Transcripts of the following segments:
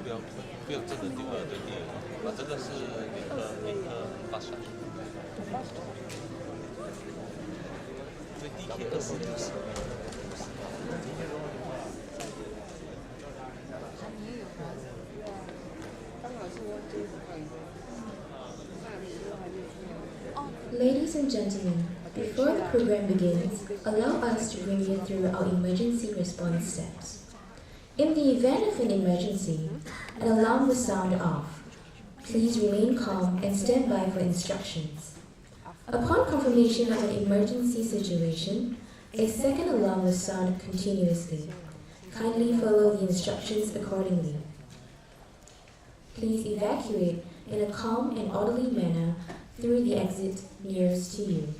不要真的对真的是一个发闪。所以地铁26Ladies and gentlemen, before the program begins, allow us to bring you through our emergency response steps. In the event of an emergency, an alarm will sound off. Please remain calm and stand by for instructions. Upon confirmation of an emergency situation, a second alarm will sound continuously. Kindly follow the instructions accordingly. Please evacuate in a calm and orderly manner through the exit nearest to you.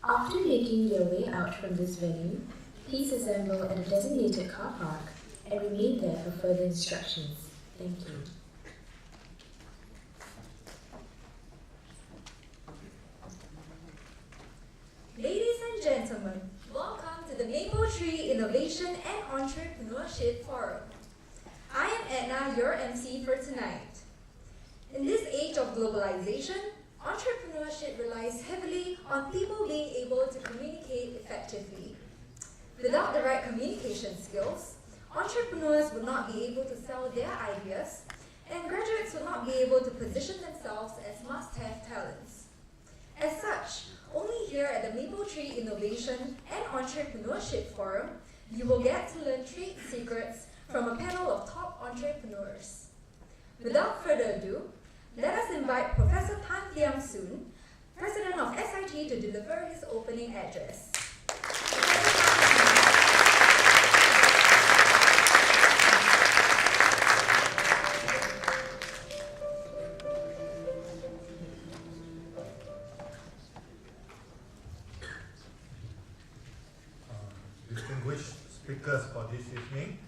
After making your way out from this venue, please assemble at a designated car park and remain there for further instructions. Thank you. Ladies and gentlemen, welcome to the Mapletree Innovation and Entrepreneurship Forum. I am Edna, your MC for tonight. In this age of globalization, entrepreneurship relies heavily on people being able to communicate effectively. Without the right communication skills, entrepreneurs would not be able to sell their ideas, and graduates would not be able to position themselves as must-have talents. As such, only here at the Mapletree Innovation and Entrepreneurship Forum, you will get to learn trade secrets from a panel of top entrepreneurs. Without further ado, let us invite Professor Tan Thiam Soon, President of SIT, to deliver his opening address. Distinguished speakers for this evening,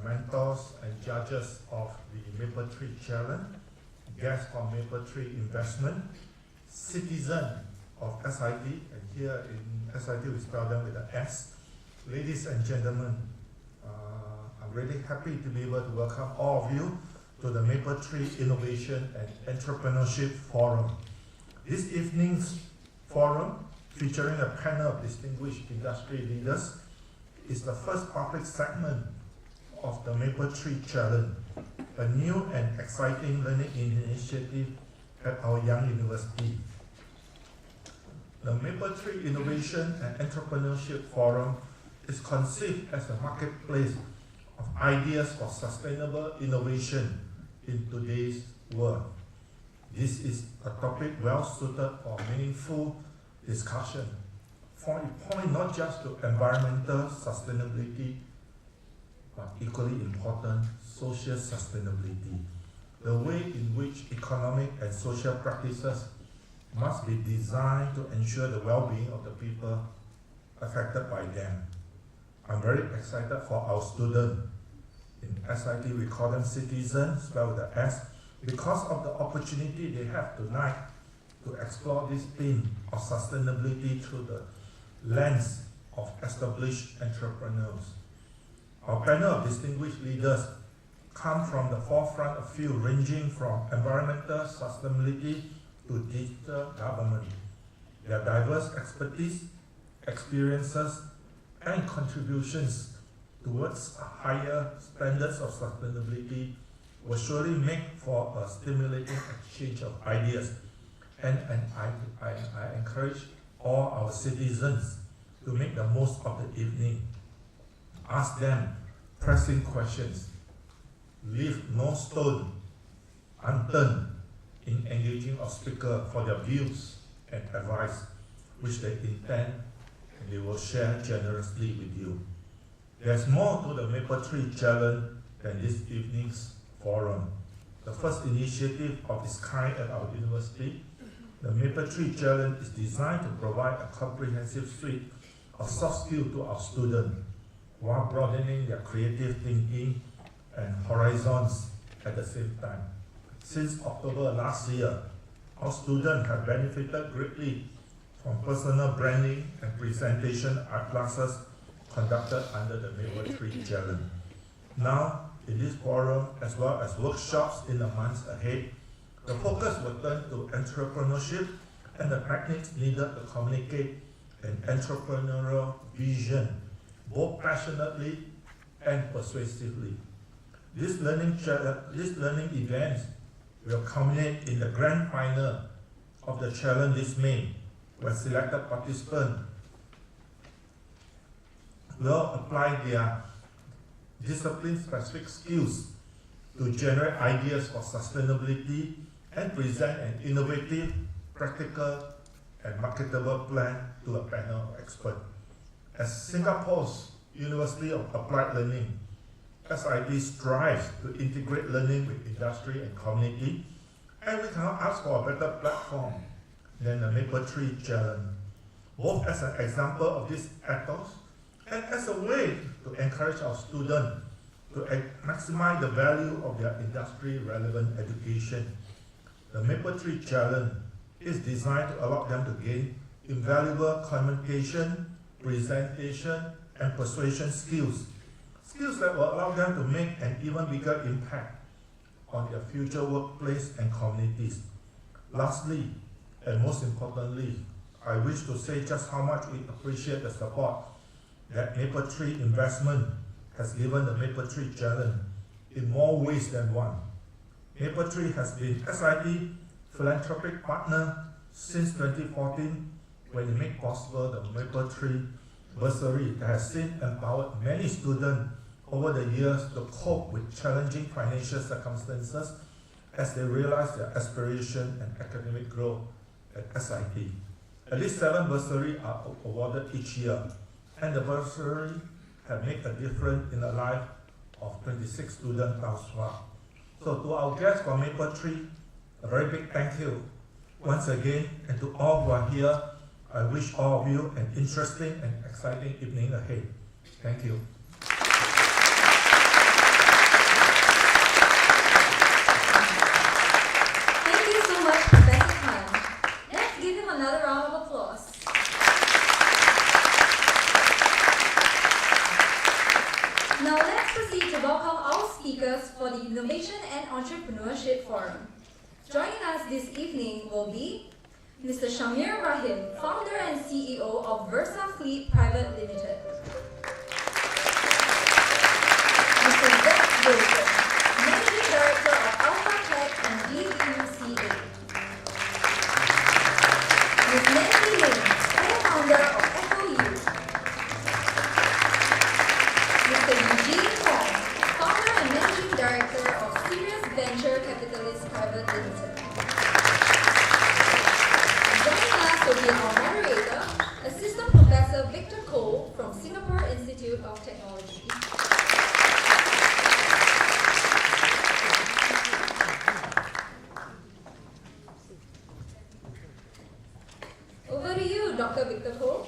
mentors and judges of the Mapletree Challenge, guests from Mapletree Investment, citizen of SIT, and here in SIT we spell them with an S. Ladies and gentlemen, I'm really happy to be able to welcome all of you to the Mapletree Innovation and Entrepreneurship Forum. This evening's forum, featuring a panel of distinguished industry leaders, is the first public segment of the Mapletree Challenge, a new and exciting learning initiative at our young university. The Mapletree Innovation and Entrepreneurship Forum is conceived as a marketplace of ideas for sustainable innovation in today's world. This is a topic well suited for meaningful discussion, for it points not just to environmental sustainability, but equally important, social sustainability. The way in which economic and social practices must be designed to ensure the well-being of the people affected by them. I'm very excited for our students. In SIT, we call them citizens, spelled with the S, because of the opportunity they have tonight to explore this theme of sustainability through the lens of established entrepreneurs. Our panel of distinguished leaders come from the forefront of fields ranging from environmental sustainability to digital government. Their diverse expertise, experiences, and contributions towards higher standards of sustainability will surely make for a stimulating exchange of ideas. And I encourage all our citizens to make the most of the evening. Ask them pressing questions. Leave no stone unturned in engaging a speaker for their views and advice, which they intend and they will share generously with you. There's more to the Mapletree Challenge than this evening's forum. The first initiative of its kind at our university, the Mapletree Challenge is designed to provide a comprehensive suite of soft skills to our students, while broadening their creative thinking and horizons at the same time. Since October last year, our students have benefited greatly from personal branding and presentation art classes conducted under the Mapletree Challenge. Now, in this forum, as well as workshops in the months ahead, the focus will turn to entrepreneurship and the techniques needed to communicate an entrepreneurial vision, both passionately and persuasively. These learning events will culminate in the grand final of the challenge this May, where selected participants will apply their discipline-specific skills to generate ideas for sustainability and present an innovative, practical, and marketable plan to a panel of experts. As Singapore's University of Applied Learning, SIT strives to integrate learning with industry and community, and we cannot ask for a better platform than the Mapletree Challenge, both as an example of this ethos and as a way to encourage our students to maximize the value of their industry-relevant education. The Mapletree Challenge is designed to allow them to gain invaluable communication, presentation, and persuasion skills that will allow them to make an even bigger impact on their future workplace and communities. Lastly, and most importantly, I wish to say just how much we appreciate the support that Mapletree Investment has given the Mapletree Challenge in more ways than one. Mapletree has been SIT philanthropic partner since 2014 when it made possible the Mapletree bursary that has since empowered many students over the years to cope with challenging financial circumstances as they realize their aspiration and academic growth at SIT. At least 7 bursaries are awarded each year, and the bursary have made a difference in the life of 26 students thus far. So to our guests from Mapletree, a very big thank you once again, and to all who are here, I wish all of you an interesting and exciting evening ahead. Thank you. Thank you so much, Professor Tan. Let's give him another round of applause. Now let's proceed to welcome our speakers for the Innovation and Entrepreneurship Forum. Joining us this evening will be Mr. Shamir Rahim, founder and CEO of VersaFleet Private Limited. Mr. VestAsia, Managing Director of AlfaTech and DVUCA. Ms. Ling, co-founder of FOU. Mr. Eugene, founder and Managing Director of Sirius Venture Capitalist Private Limited. Will be our moderator, Assistant Professor Victor Cole from Singapore Institute of Technology. Over to you, Dr. Victor Cole.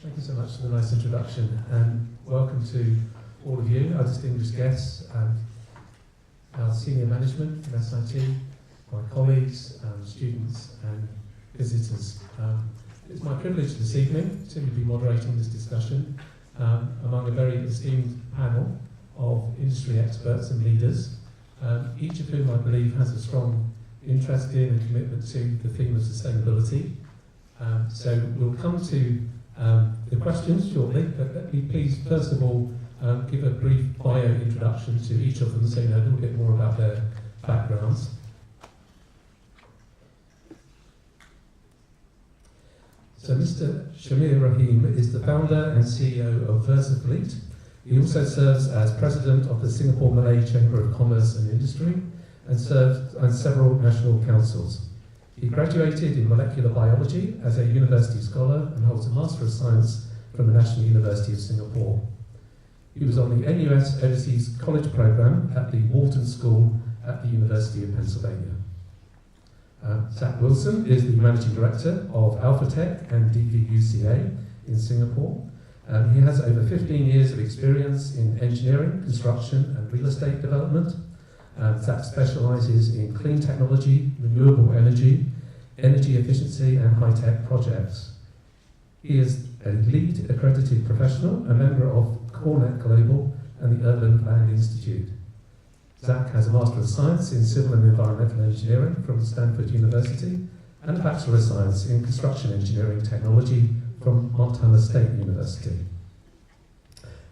Thank you so much for the nice introduction, and welcome to all of you, our distinguished guests, and our senior management from SIT, my colleagues, students and visitors. It's my privilege this evening to be moderating this discussion among a very esteemed panel of industry experts and leaders, each of whom I believe has a strong interest in and commitment to the theme of sustainability. So we'll come to the questions shortly, but let me please first of all give a brief bio introduction to each of them so you know a little bit more about their backgrounds. So Mr. Shamir Rahim is the founder and CEO of VersaFleet. He also serves as president of the Singapore Malay Chamber of Commerce and Industry and served on several national councils. He graduated in molecular biology as a university scholar and holds a Master of Science from the National University of Singapore. He was on the NUS Overseas College Programme at the Wharton School at the University of Pennsylvania. Zach Wilson is the Managing Director of AlfaTech and DVUCA in Singapore. He has over 15 years of experience in engineering, construction and real estate development. Zach specialises in clean technology, renewable energy, energy efficiency and high-tech projects. He is a lead accredited professional, a member of CoreNet Global and the Urban Land Institute. Zach has a Master of Science in Civil and Environmental Engineering from Stanford University and a Bachelor of Science in Construction Engineering Technology from Montana State University.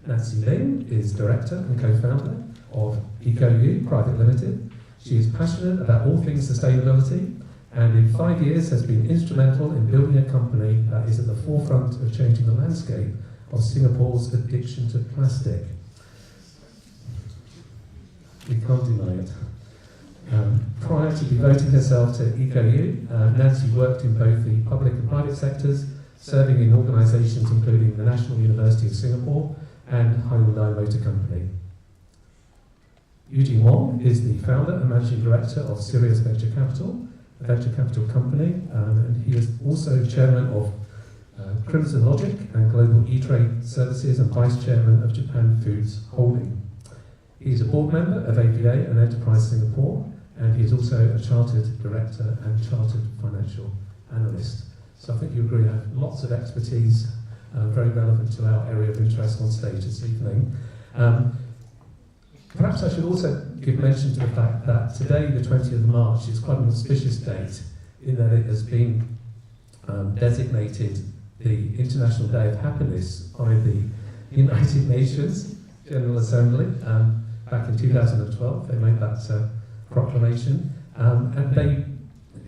Nancy Ling is Director and Co-Founder of EcoU Private Limited. She is passionate about all things sustainability and in 5 years has been instrumental in building a company that is at the forefront of changing the landscape of Singapore's addiction to plastic. We can't deny it. Prior to devoting herself to EcoU, Nancy worked in both the public and private sectors, serving in organisations including the National University of Singapore and Hyundai Motor Company. Eugene Wong is the founder and managing director of Sirius Venture Capital, a venture capital company, and he is also chairman of CrimsonLogic and global eTrade services and vice chairman of Japan Foods Holding. He is a board member of APA and Enterprise Singapore, and he is also a chartered director and chartered financial analyst. So I think you agree I have lots of expertise, very relevant to our area of interest on stage this evening. Perhaps I should also give mention to the fact that today, the 20th of March, is quite an auspicious date in that it has been designated the International Day of Happiness by the United Nations General Assembly. Back in 2012, they made that proclamation, and they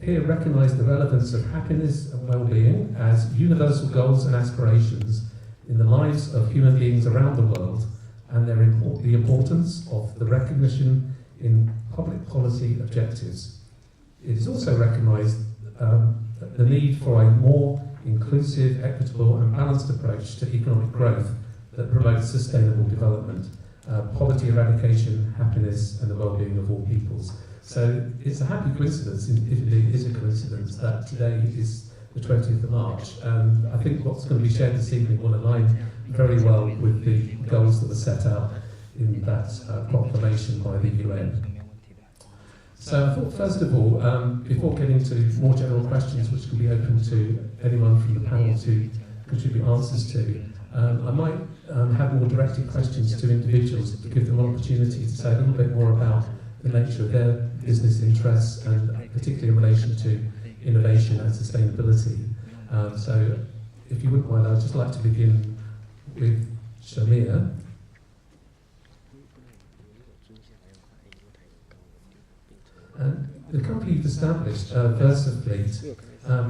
here recognise the relevance of happiness and well-being as universal goals and aspirations in the lives of human beings around the world, and the importance of the recognition in public policy objectives. It is also recognised the need for a more inclusive, equitable and balanced approach to economic growth that promotes sustainable development, poverty eradication, happiness and the well-being of all peoples. So it's a happy coincidence, if indeed it is a coincidence, that today is the 20th of March. And I think what's going to be shared this evening will align very well with the goals that were set out in that proclamation by the UN. So I thought, first of all, before getting to more general questions which can be open to anyone from the panel to contribute answers to, I might have more directed questions to individuals to give them an opportunity to say a little bit more about the nature of their business interests and particularly in relation to innovation and sustainability. So if you wouldn't mind, I'd just like to begin with Shamir. The company you've established, VersaFleet,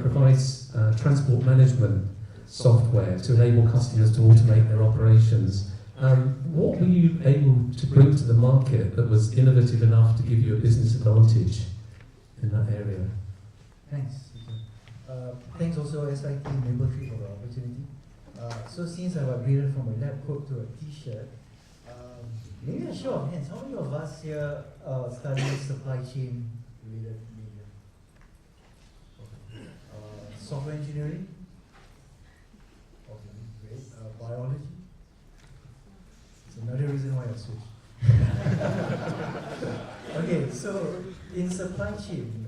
provides transport management software to enable customers to automate their operations. What were you able to bring to the market that was innovative enough to give you a business advantage in that area? Thanks. Thanks also SIT Mapletree for the opportunity. So since I've upgraded from a lab coat to a t-shirt, maybe a show of hands, how many of us here studying supply chain related major? Software engineering? Okay, great. Biology? It's another reason why I switched. Okay, so in supply chain,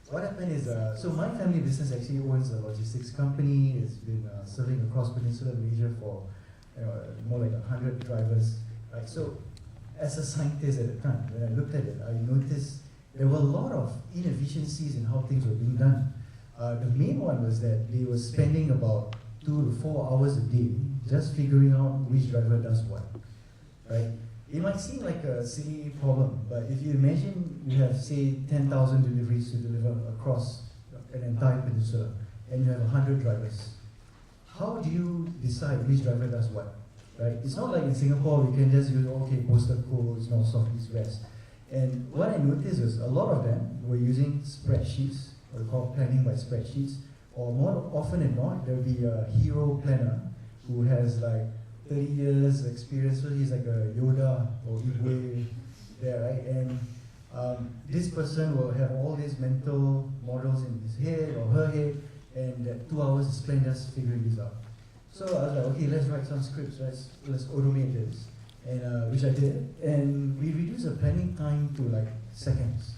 what happened is, so my family business actually owns a logistics company. It's been serving across Peninsular Malaysia for more like 100 drivers. Right? So as a scientist at the time, when I looked at it, I noticed there were a lot of inefficiencies in how things were being done. The main one was that they were spending about 2 to 4 hours a day just figuring out which driver does what. Right? It might seem like a silly problem, but if you imagine you have, say, 10,000 deliveries to deliver across an entire peninsula, and you have 100 drivers, how do you decide which driver does what? Right? It's not like in Singapore we can just use, okay, postal codes, north, south, east, west. And what I noticed is a lot of them were using spreadsheets, what we call planning by spreadsheets, or more often than not, there'll be a hero planner who has like 30 years experience, so he's like a Yoda or Igwe there, right? And this person will have all these mental models in his head or her head, and that 2 hours is spent just figuring this out. So I was like, okay, let's write some scripts, let's automate this, and which I did, and we reduced the planning time to like seconds,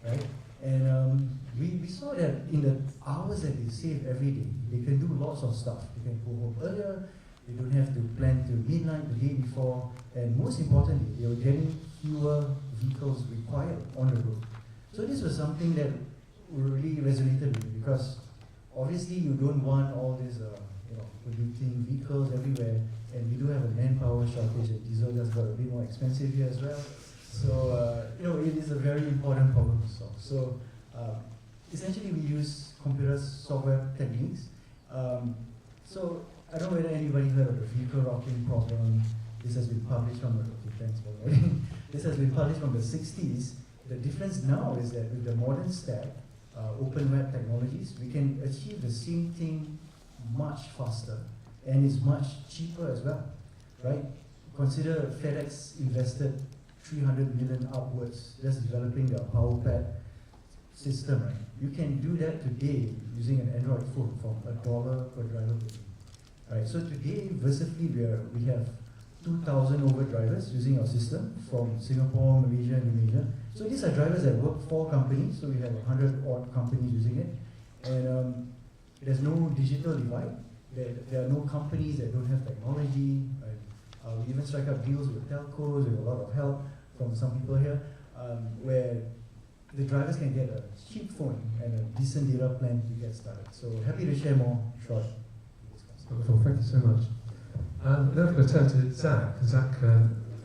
right? And we saw that in the hours that they save every day, they can do lots of stuff. They can go home earlier, they don't have to plan till midnight the day before, and most importantly, they were getting fewer vehicles required on the road. So this was something that really resonated with me, because obviously you don't want all these polluting vehicles everywhere, and we do have a manpower shortage, and diesel just got a bit more expensive here as well. So it is a very important problem to solve. So essentially we use computer software techniques. So I don't know whether anybody heard of the vehicle rocking problem. This has been published from This has been published from the 60s. The difference now is that with the modern stack, open web technologies, we can achieve the same thing much faster, and it's much cheaper as well, right? Consider FedEx invested 300 million upwards just developing their power pad system, right? You can do that today using an Android phone from $1 per driver per day. Right, so today, VersaFleet, we have 2,000 over drivers using our system from Singapore, Malaysia, and Indonesia. So these are drivers that work for companies, so we have 100 odd companies using it. And there's no digital divide. There are no companies that don't have technology. Right? We even strike up deals with telcos with a lot of help from some people here, where the drivers can get a cheap phone and a decent data plan to get started. So happy to share more short. Wonderful, thank you so much. Now I'm going to turn to Zach. Zach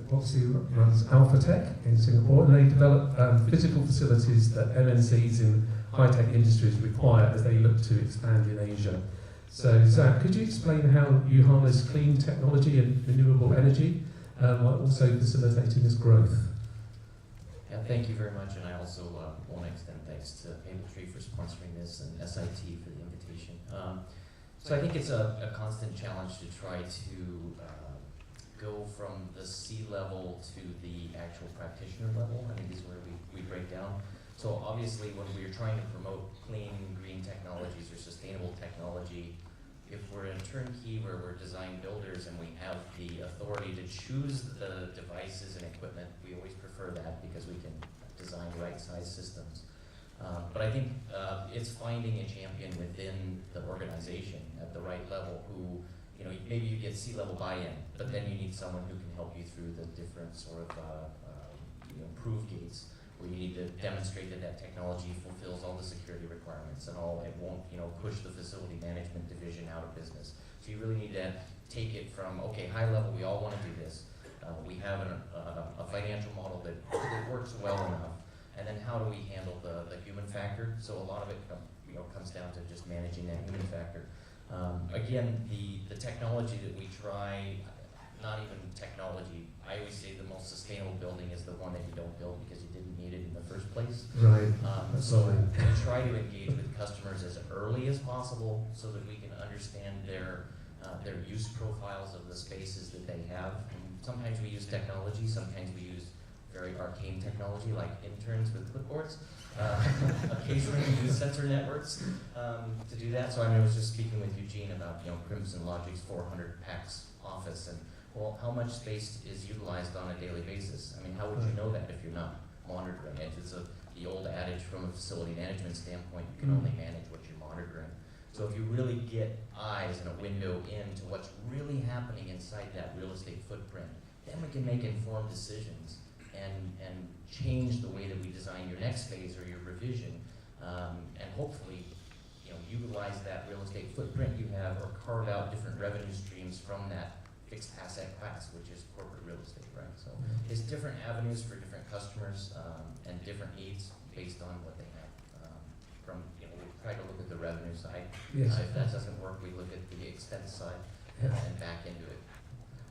obviously runs AlfaTech in Singapore, and they develop physical facilities that MNCs in high-tech industries require as they look to expand in Asia. So Zach, could you explain how you harness clean technology and renewable energy while also facilitating this growth? Yeah, thank you very much, and I also want to extend thanks to Mapletree for sponsoring this and SIT for the invitation. So I think it's a constant challenge to try to go from the C-level to the actual practitioner level. I think this is where we break down. So obviously when we're trying to promote clean, green technologies or sustainable technology, if we're in turnkey where we're design builders and we have the authority to choose the devices and equipment, we always prefer that because we can design right-sized systems. But I think it's finding a champion within the organization at the right level who, maybe you get C-level buy-in, but then you need someone who can help you through the different sort of proof gates, where you need to demonstrate that technology fulfills all the security requirements and all. It won't, push the facility management division out of business. So you really need to take it from, okay, high level, we all want to do this. We have a financial model that works well enough. And then how do we handle the human factor? So a lot of it comes down to just managing that human factor. Again, the technology that we try, not even technology, I always say the most sustainable building is the one that you don't build because you didn't need it in the first place. Right. So we try to engage with customers as early as possible so that we can understand their use profiles of the spaces that they have. And sometimes we use technology, sometimes we use very arcane technology like interns with clipboards. Occasionally we use sensor networks to do that. So I was just speaking with Eugene about CrimsonLogic's 400 PAX office, and well, how much space is utilized on a daily basis? I mean, how would you know that if you're not monitoring it? It's the old adage from a facility management standpoint, you can only manage what you're monitoring. So if you really get eyes and a window into what's really happening inside that real estate footprint, then we can make informed decisions and change the way that we design your next phase or your revision, and hopefully utilize that real estate footprint you have or carve out different revenue streams from that fixed asset class, which is corporate real estate, right? So there's different avenues for different customers and different needs based on what they have. We try to look at the revenue side. Yes. If that doesn't work, we look at the expense side and back into it.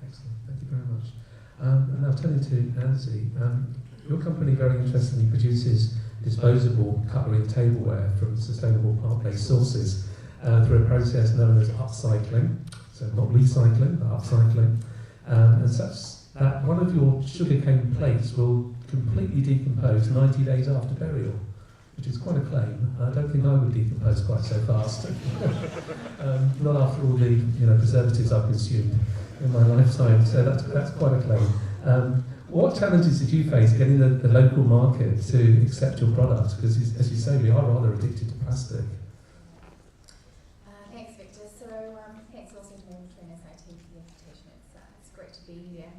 Excellent, thank you very much. And now turning to Nancy, your company very interestingly produces disposable cutlery and tableware from sustainable plant-based sources through a process known as upcycling, so not recycling, but upcycling, and such that one of your sugarcane plates will completely decompose 90 days after burial, which is quite a claim. I don't think I would decompose quite so fast, not after all the preservatives I've consumed in my lifetime, so that's quite a claim. What challenges did you face getting the local market to accept your products? Because, as you say, we are rather addicted to plastic. Thanks, Victor. So, thanks also to Mapletree and SIT for the invitation. It's great to be here.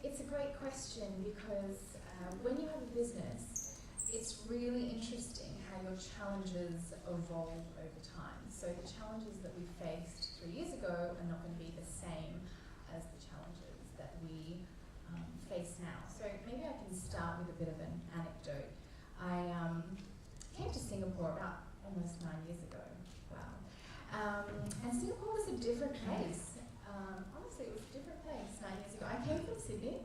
It's a great question because when you have a business, it's really interesting how your challenges evolve over time. So the challenges that we faced 3 years ago are not going to be the same as the challenges that we face now. So maybe I can start with a bit of an anecdote. I came to Singapore about almost 9 years ago. Wow. And Singapore was a different place. Honestly, it was a different place 9 years ago. I came from Sydney,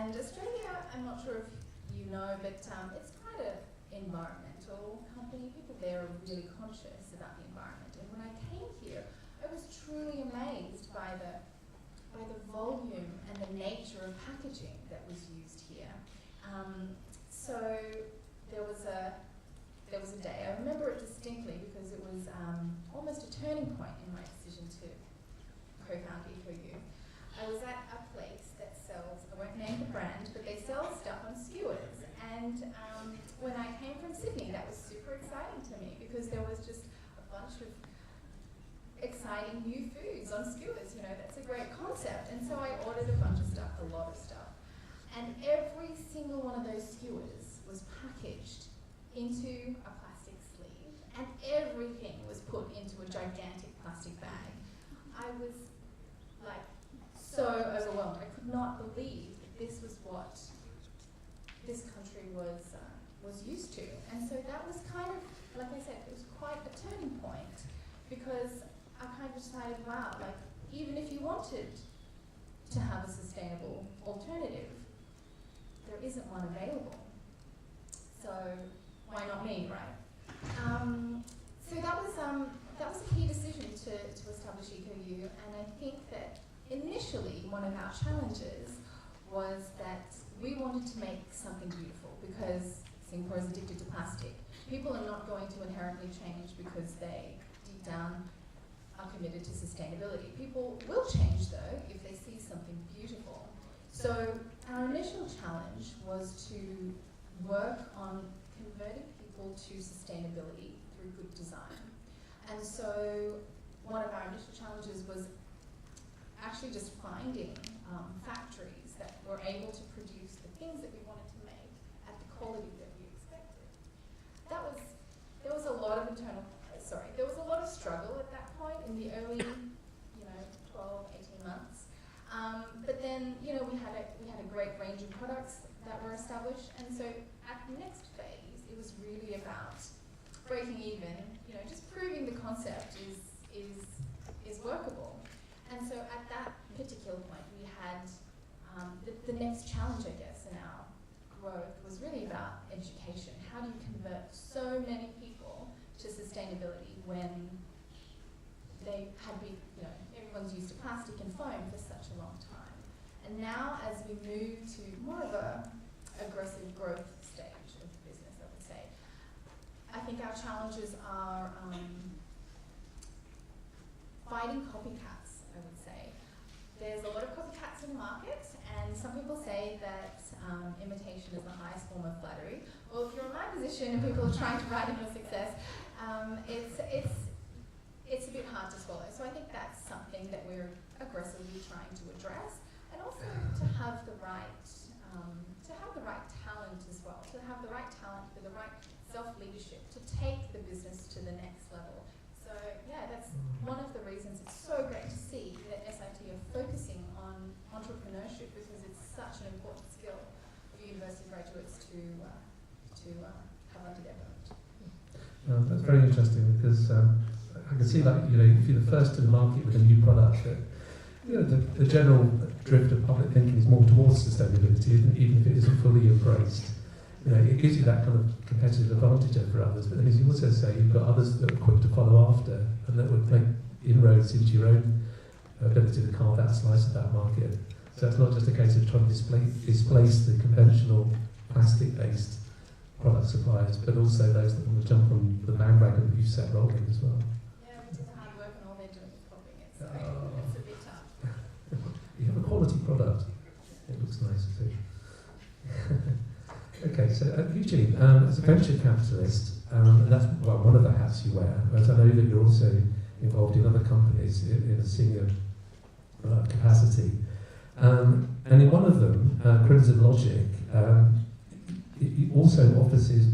and Australia, I'm not sure if you know, but it's quite an environmental company. People there are really conscious about the environment. And when I came here, I was truly amazed by the volume and the nature of packaging that was used here. So there was a day, I remember it distinctly because it was almost a turning point in my decision to co-found EcoU. I was at a place that sells, I won't name the brand, but they sell stuff on skewers. And when I came from Sydney, that was super exciting to me because there was just a bunch of exciting new foods on skewers. You know, that's a great concept. And so I ordered a bunch of stuff, a lot of stuff. And every single one of those skewers was packaged into a plastic sleeve, and everything was put into a gigantic plastic bag. I was like so overwhelmed. I could not believe that this was what this country was used to. And so that was kind of, like I said, it was quite a turning point because I kind of decided, wow, like even if you wanted to have a sustainable alternative, there isn't one available. So why not me, right? So that was a key decision to establish EcoU, and I think that initially one of our challenges was that we wanted to make something beautiful because Singapore is addicted to plastic. People are not going to inherently change because they deep down are committed to sustainability. People will change though if they see something beautiful. So our initial challenge was to work on converting people to sustainability through good design. And so one of our initial challenges was actually just finding factories that were able to produce the things that we wanted to make at the quality that we expected. There was a lot of struggle at that point in the early, 12, 18 months. But then, we had a great range of products that were established, and so at the next phase, it was really about breaking even, just proving the concept is workable. And so at that particular point, we had the next challenge, I guess, in our growth was really about education. How do you convert so many people to sustainability when they had been, everyone's used to plastic and foam for such a long time. And now as we move to more of a aggressive growth stage of the business, I would say, I think our challenges are fighting copycats, I would say. There's a lot of copycats in the market, and some people say that imitation is the highest form of flattery. Well, if you're in my position and people are trying to ride on your success, it's a bit hard to swallow. So I think that's something that we're aggressively trying to address, and also to have the right talent as well, to have the right talent with the right self-leadership to take the business to the next level. So yeah, that's one of the reasons it's so great to see that SIT are focusing on entrepreneurship, because it's such an important skill for university graduates to have under their belt. That's very interesting because I can see if you're the first to the market with a new product, that the general drift of public thinking is more towards sustainability, even if it isn't fully embraced. It gives you that kind of competitive advantage over others, but then as you also say, you've got others that are quick to follow after, and that would make inroads into your own ability to carve out a slice of that market. So it's not just a case of trying to displace the conventional plastic-based product suppliers, but also those that want to jump on the bandwagon that you set rolling as well. Yeah, we did the hard work and all they're doing is copying it, so it's a bit tough. You have a quality product. It looks nice too. Okay, so Eugene, as a venture capitalist, and that's one of the hats you wear, but I know that you're also involved in other companies in a senior capacity. And in one of them, CrimsonLogic, it also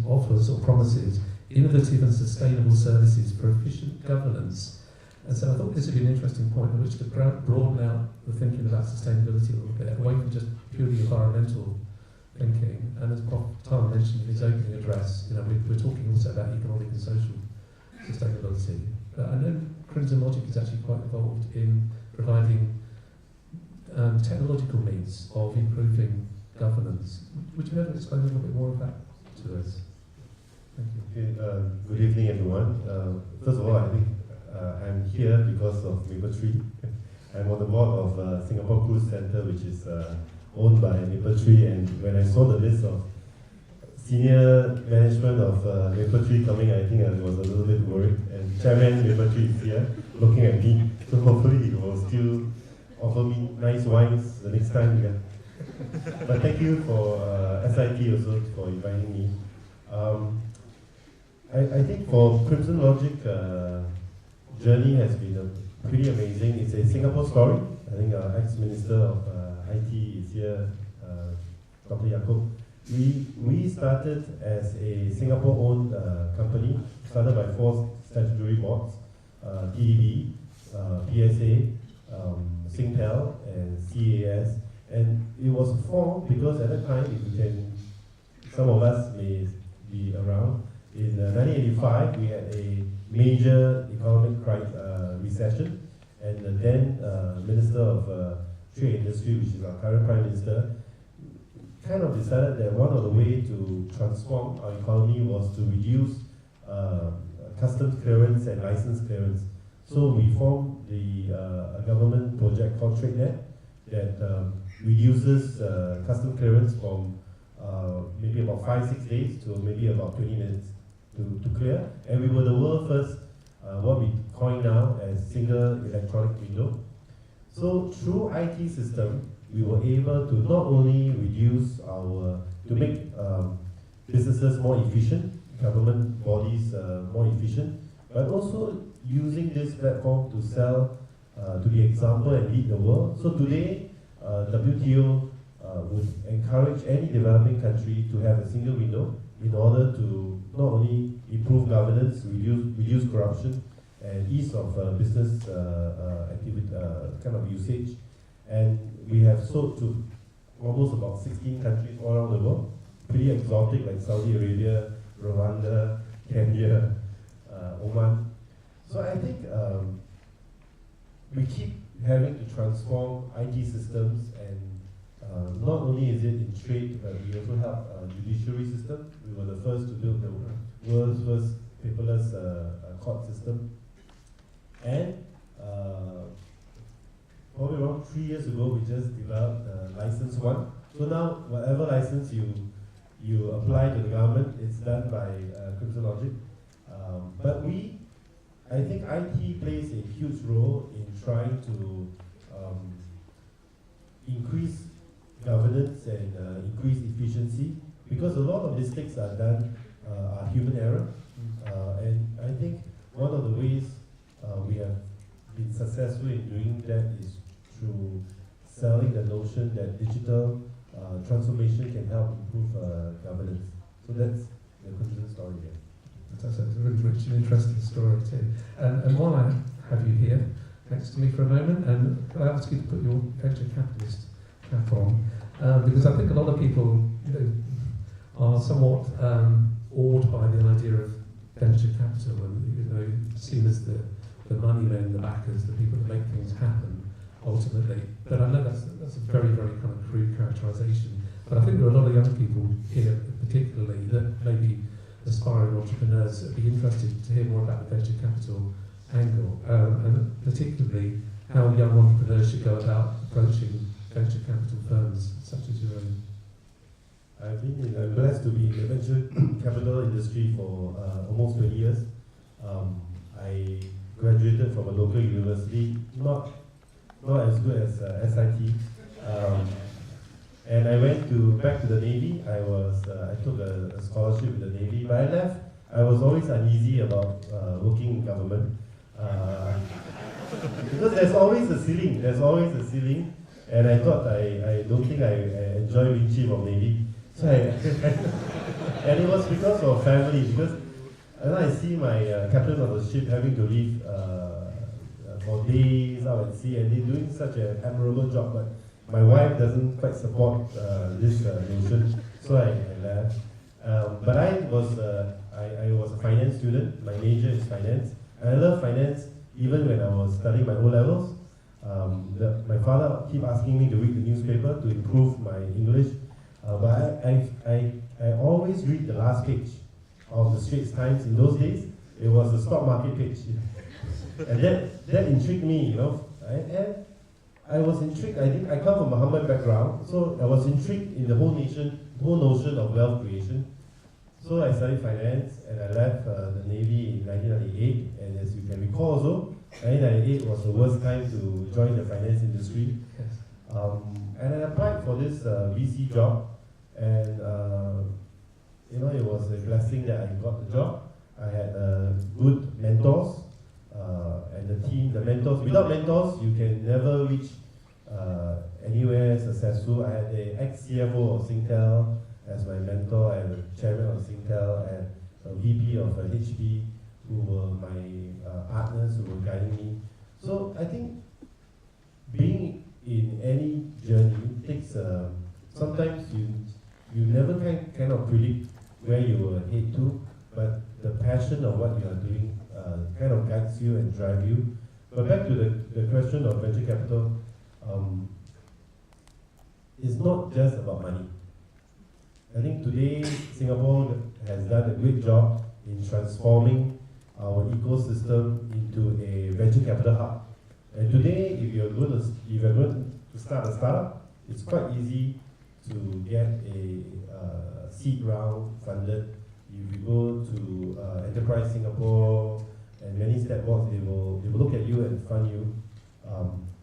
offers or promises innovative and sustainable services for efficient governance. And so I thought this would be an interesting point in which to broaden out the thinking about sustainability a little bit, away from just purely environmental thinking. And as Prof. Tan mentioned in his opening address, we're talking also about economic and social sustainability. But I know CrimsonLogic is actually quite involved in providing technological means of improving governance. Would you ever explain a little bit more of that to us? Thank you. Okay, good evening, everyone. First of all, I think I'm here because of Mapletree. I'm on the board of Singapore Cruise Centre, which is owned by Mapletree. And when I saw the list of senior management of Mapletree coming, I think I was a little bit worried. And Chairman Mapletree is here looking at me. So hopefully he will still offer me nice wines the next time. Yeah. But thank you for SIT also for inviting me. I think for CrimsonLogic, journey has been pretty amazing. It's a Singapore story. I think our ex-minister of IT is here, Dr. Yaakob. We started as a Singapore-owned company, started by 4 statutory boards, TDB, PSA, Singtel, and CAS. And it was formed because at that time, some of us may be around, in 1985, we had a major economic recession, and the then Minister of Trade Industry, which is our current Prime Minister, kind of decided that one of the ways to transform our economy was to reduce customs clearance and license clearance. So we formed a government project called TradeNet that reduces custom clearance from maybe about 5-6 days to maybe about 20 minutes to clear. And we were the world first, what we coin now as single electronic window. So through IT system, we were able to not only to make businesses more efficient, government bodies more efficient, but also using this platform to sell, to be example and lead the world. So today, WTO would encourage any developing country to have a single window in order to not only improve governance, reduce corruption, and ease of business activity, kind of usage. And we have sold to almost about 16 countries all around the world, pretty exotic like Saudi Arabia, Rwanda, Kenya, Oman. So I think we keep having to transform IT systems, and not only is it in trade, but we also have a judiciary system. We were the first to build the world's first paperless court system. And probably around 3 years ago, we just developed License 1. So now, whatever license you apply to the government, it's done by CrimsonLogic. But I think IT plays a huge role in trying to increase governance and increase efficiency, because a lot of mistakes are done, are human error. And I think one of the ways we have been successful in doing that is through selling the notion that digital transformation can help improve governance. So that's the Crimson story here. Fantastic. It's a really rich and interesting story too. And while I have you here next to me for a moment, and I ask you to put your venture capitalist cap on, because I think a lot of people, are somewhat awed by the idea of venture capital, and seen as the money men, the backers, the people that make things happen ultimately. But I know that's a very, very kind of crude characterization. But I think there are a lot of young people here, particularly, that maybe aspiring entrepreneurs would be interested to hear more about the venture capital angle, and particularly how young entrepreneurs should go about approaching venture capital firms such as your own. I'm blessed to be in the venture capital industry for almost 20 years. I graduated from a local university, not as good as SIT. And I went back to the Navy. I took a scholarship with the Navy, but I left. I was always uneasy about working in government. Because there's always a ceiling. And I thought I don't think I enjoy being chief of Navy. So and it was because of family, because I see my captain of the ship having to leave for days out at sea, and they're doing such an admirable job, but my wife doesn't quite support this notion, so I left. But I was a finance student. My major is finance, and I love finance even when I was studying my O-levels. My father kept asking me to read the newspaper to improve my English, but I always read the last page of the Straits Times. In those days, it was the stock market page, and that intrigued me, And I was intrigued. I come from a humble background, so I was intrigued in the whole notion of wealth creation. So I studied finance, and I left the Navy in 1998. And as you can recall, also 1998 was the worst time to join the finance industry. And I applied for this VC job, and it was a blessing that I got the job. I had good mentors, and the team, the mentors. Without mentors, you can never reach anywhere successful. I had the ex-CFO of Singtel as my mentor, and the chairman of Singtel, and a VP of HP, who were my partners, who were guiding me. So I think being in any journey takes, sometimes you never kind of predict where you will head to, but the passion of what you are doing kind of guides you and drives you. But back to the question of venture capital, it's not just about money. I think today Singapore has done a great job in transforming our ecosystem into a venture capital hub. And today, if you're going to start a startup, it's quite easy to get a seed round funded. If you go to Enterprise Singapore and many step boards, they will look at you and fund you.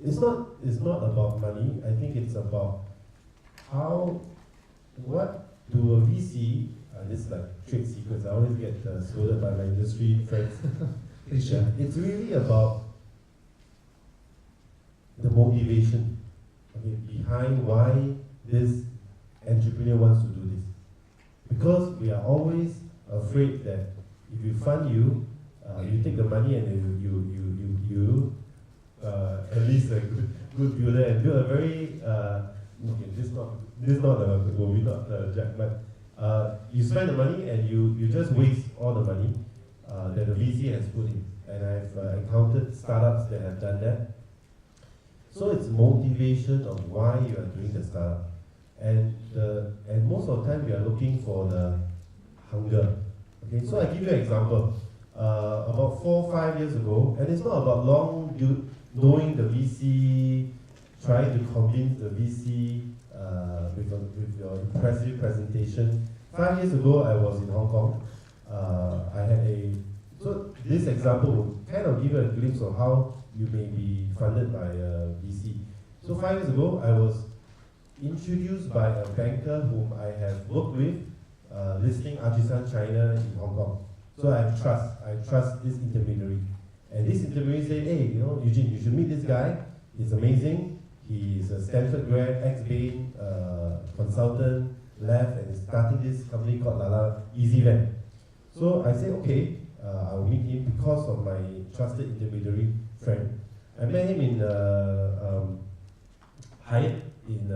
It's not about money. I think it's about what to a VC. This is like trade secrets. I always get scolded by my industry friends. It's really about the motivation, behind why this entrepreneur wants to do this. Because we are always afraid that if you fund you take the money and you at least a good builder and build a very this not will be not Jack, but you spend the money and you just waste all the money that the VC has put in. And I've encountered startups that have done that. So it's motivation of why you are doing the startup. And most of the time we are looking for the hunger. Okay, so I give you an example. About 4 or 5 years ago, and it's not about knowing the VC, trying to convince the VC with your impressive presentation. 5 years ago, I was in Hong Kong. So this example will kind of give you a glimpse of how you may be funded by a VC. So 5 years ago, I was introduced by a banker whom I have worked with, listing Artisan China in Hong Kong. So I trust this intermediary. And this intermediary said, hey, Eugene, you should meet this guy. He's amazing. He's a Stanford grad, ex-Bain consultant, left and is starting this company called EasyVan. So I said, okay, I will meet him because of my trusted intermediary friend. I met him in Hyatt in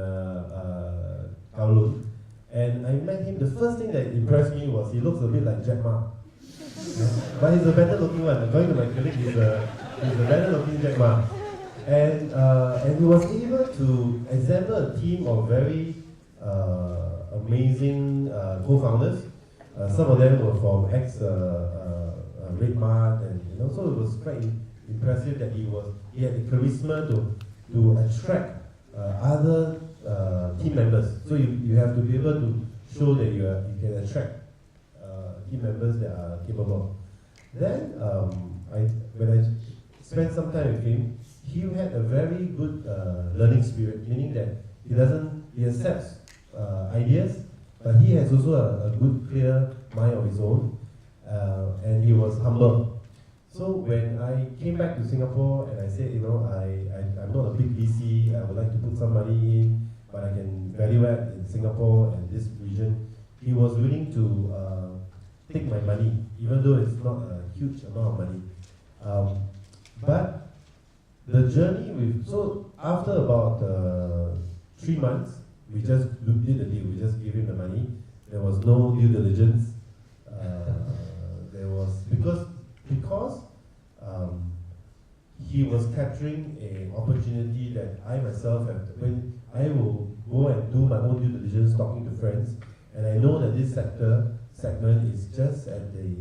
Kowloon. And I met him, the first thing that impressed me was he looks a bit like Jack Ma. But he's a better looking one. According to my colleague, he's a better looking Jack Ma. And he was able to assemble a team of very amazing co-founders. Some of them were from Red Mart, and so it was quite impressive that he had the charisma to attract other team members. So you have to be able to show that you can attract team members that are capable. Then when I spent some time with him, he had a very good learning spirit, meaning that he accepts ideas, but he has also a good, clear mind of his own, and he was humble. So when I came back to Singapore and I said, I'm not a big VC, I would like to put some money in, but I can value add in Singapore and this region, he was willing to take my money, even though it's not a huge amount of money. But the journey so after about 3 months, we just did the deal, we just gave him the money. There was no due diligence. There was, because he was capturing an opportunity that I myself have, when I will go and do my own due diligence talking to friends, and I know that this segment is just at the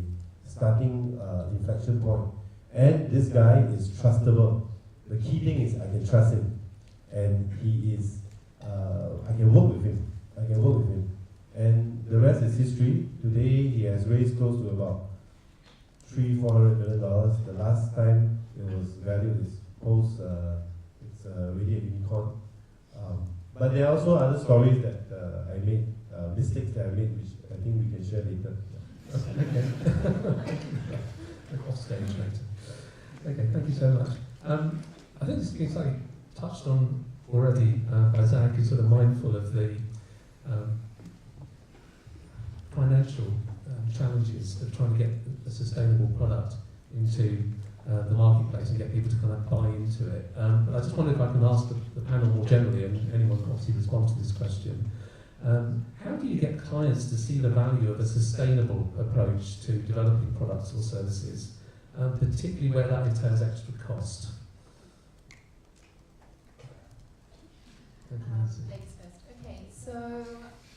starting inflection point. And this guy is trustable. The key thing is I can trust him. And he is, I can work with him. And the rest is history. Today he has raised close to about $300-400 million. The last time it was valued is it's really a unicorn. But there are also other stories that I made, mistakes that I made, which I think we can share later. Okay. Off stage later. Okay, thank you so much. I think this has been slightly touched on already by Zach, who's sort of mindful of the financial challenges of trying to get a sustainable product into the marketplace and get people to kind of buy into it. But I just wondered if I can ask the panel more generally, and anyone can obviously respond to this question. How do you get clients to see the value of a sustainable approach to developing products or services, particularly where that entails extra cost? Ladies first. Okay, so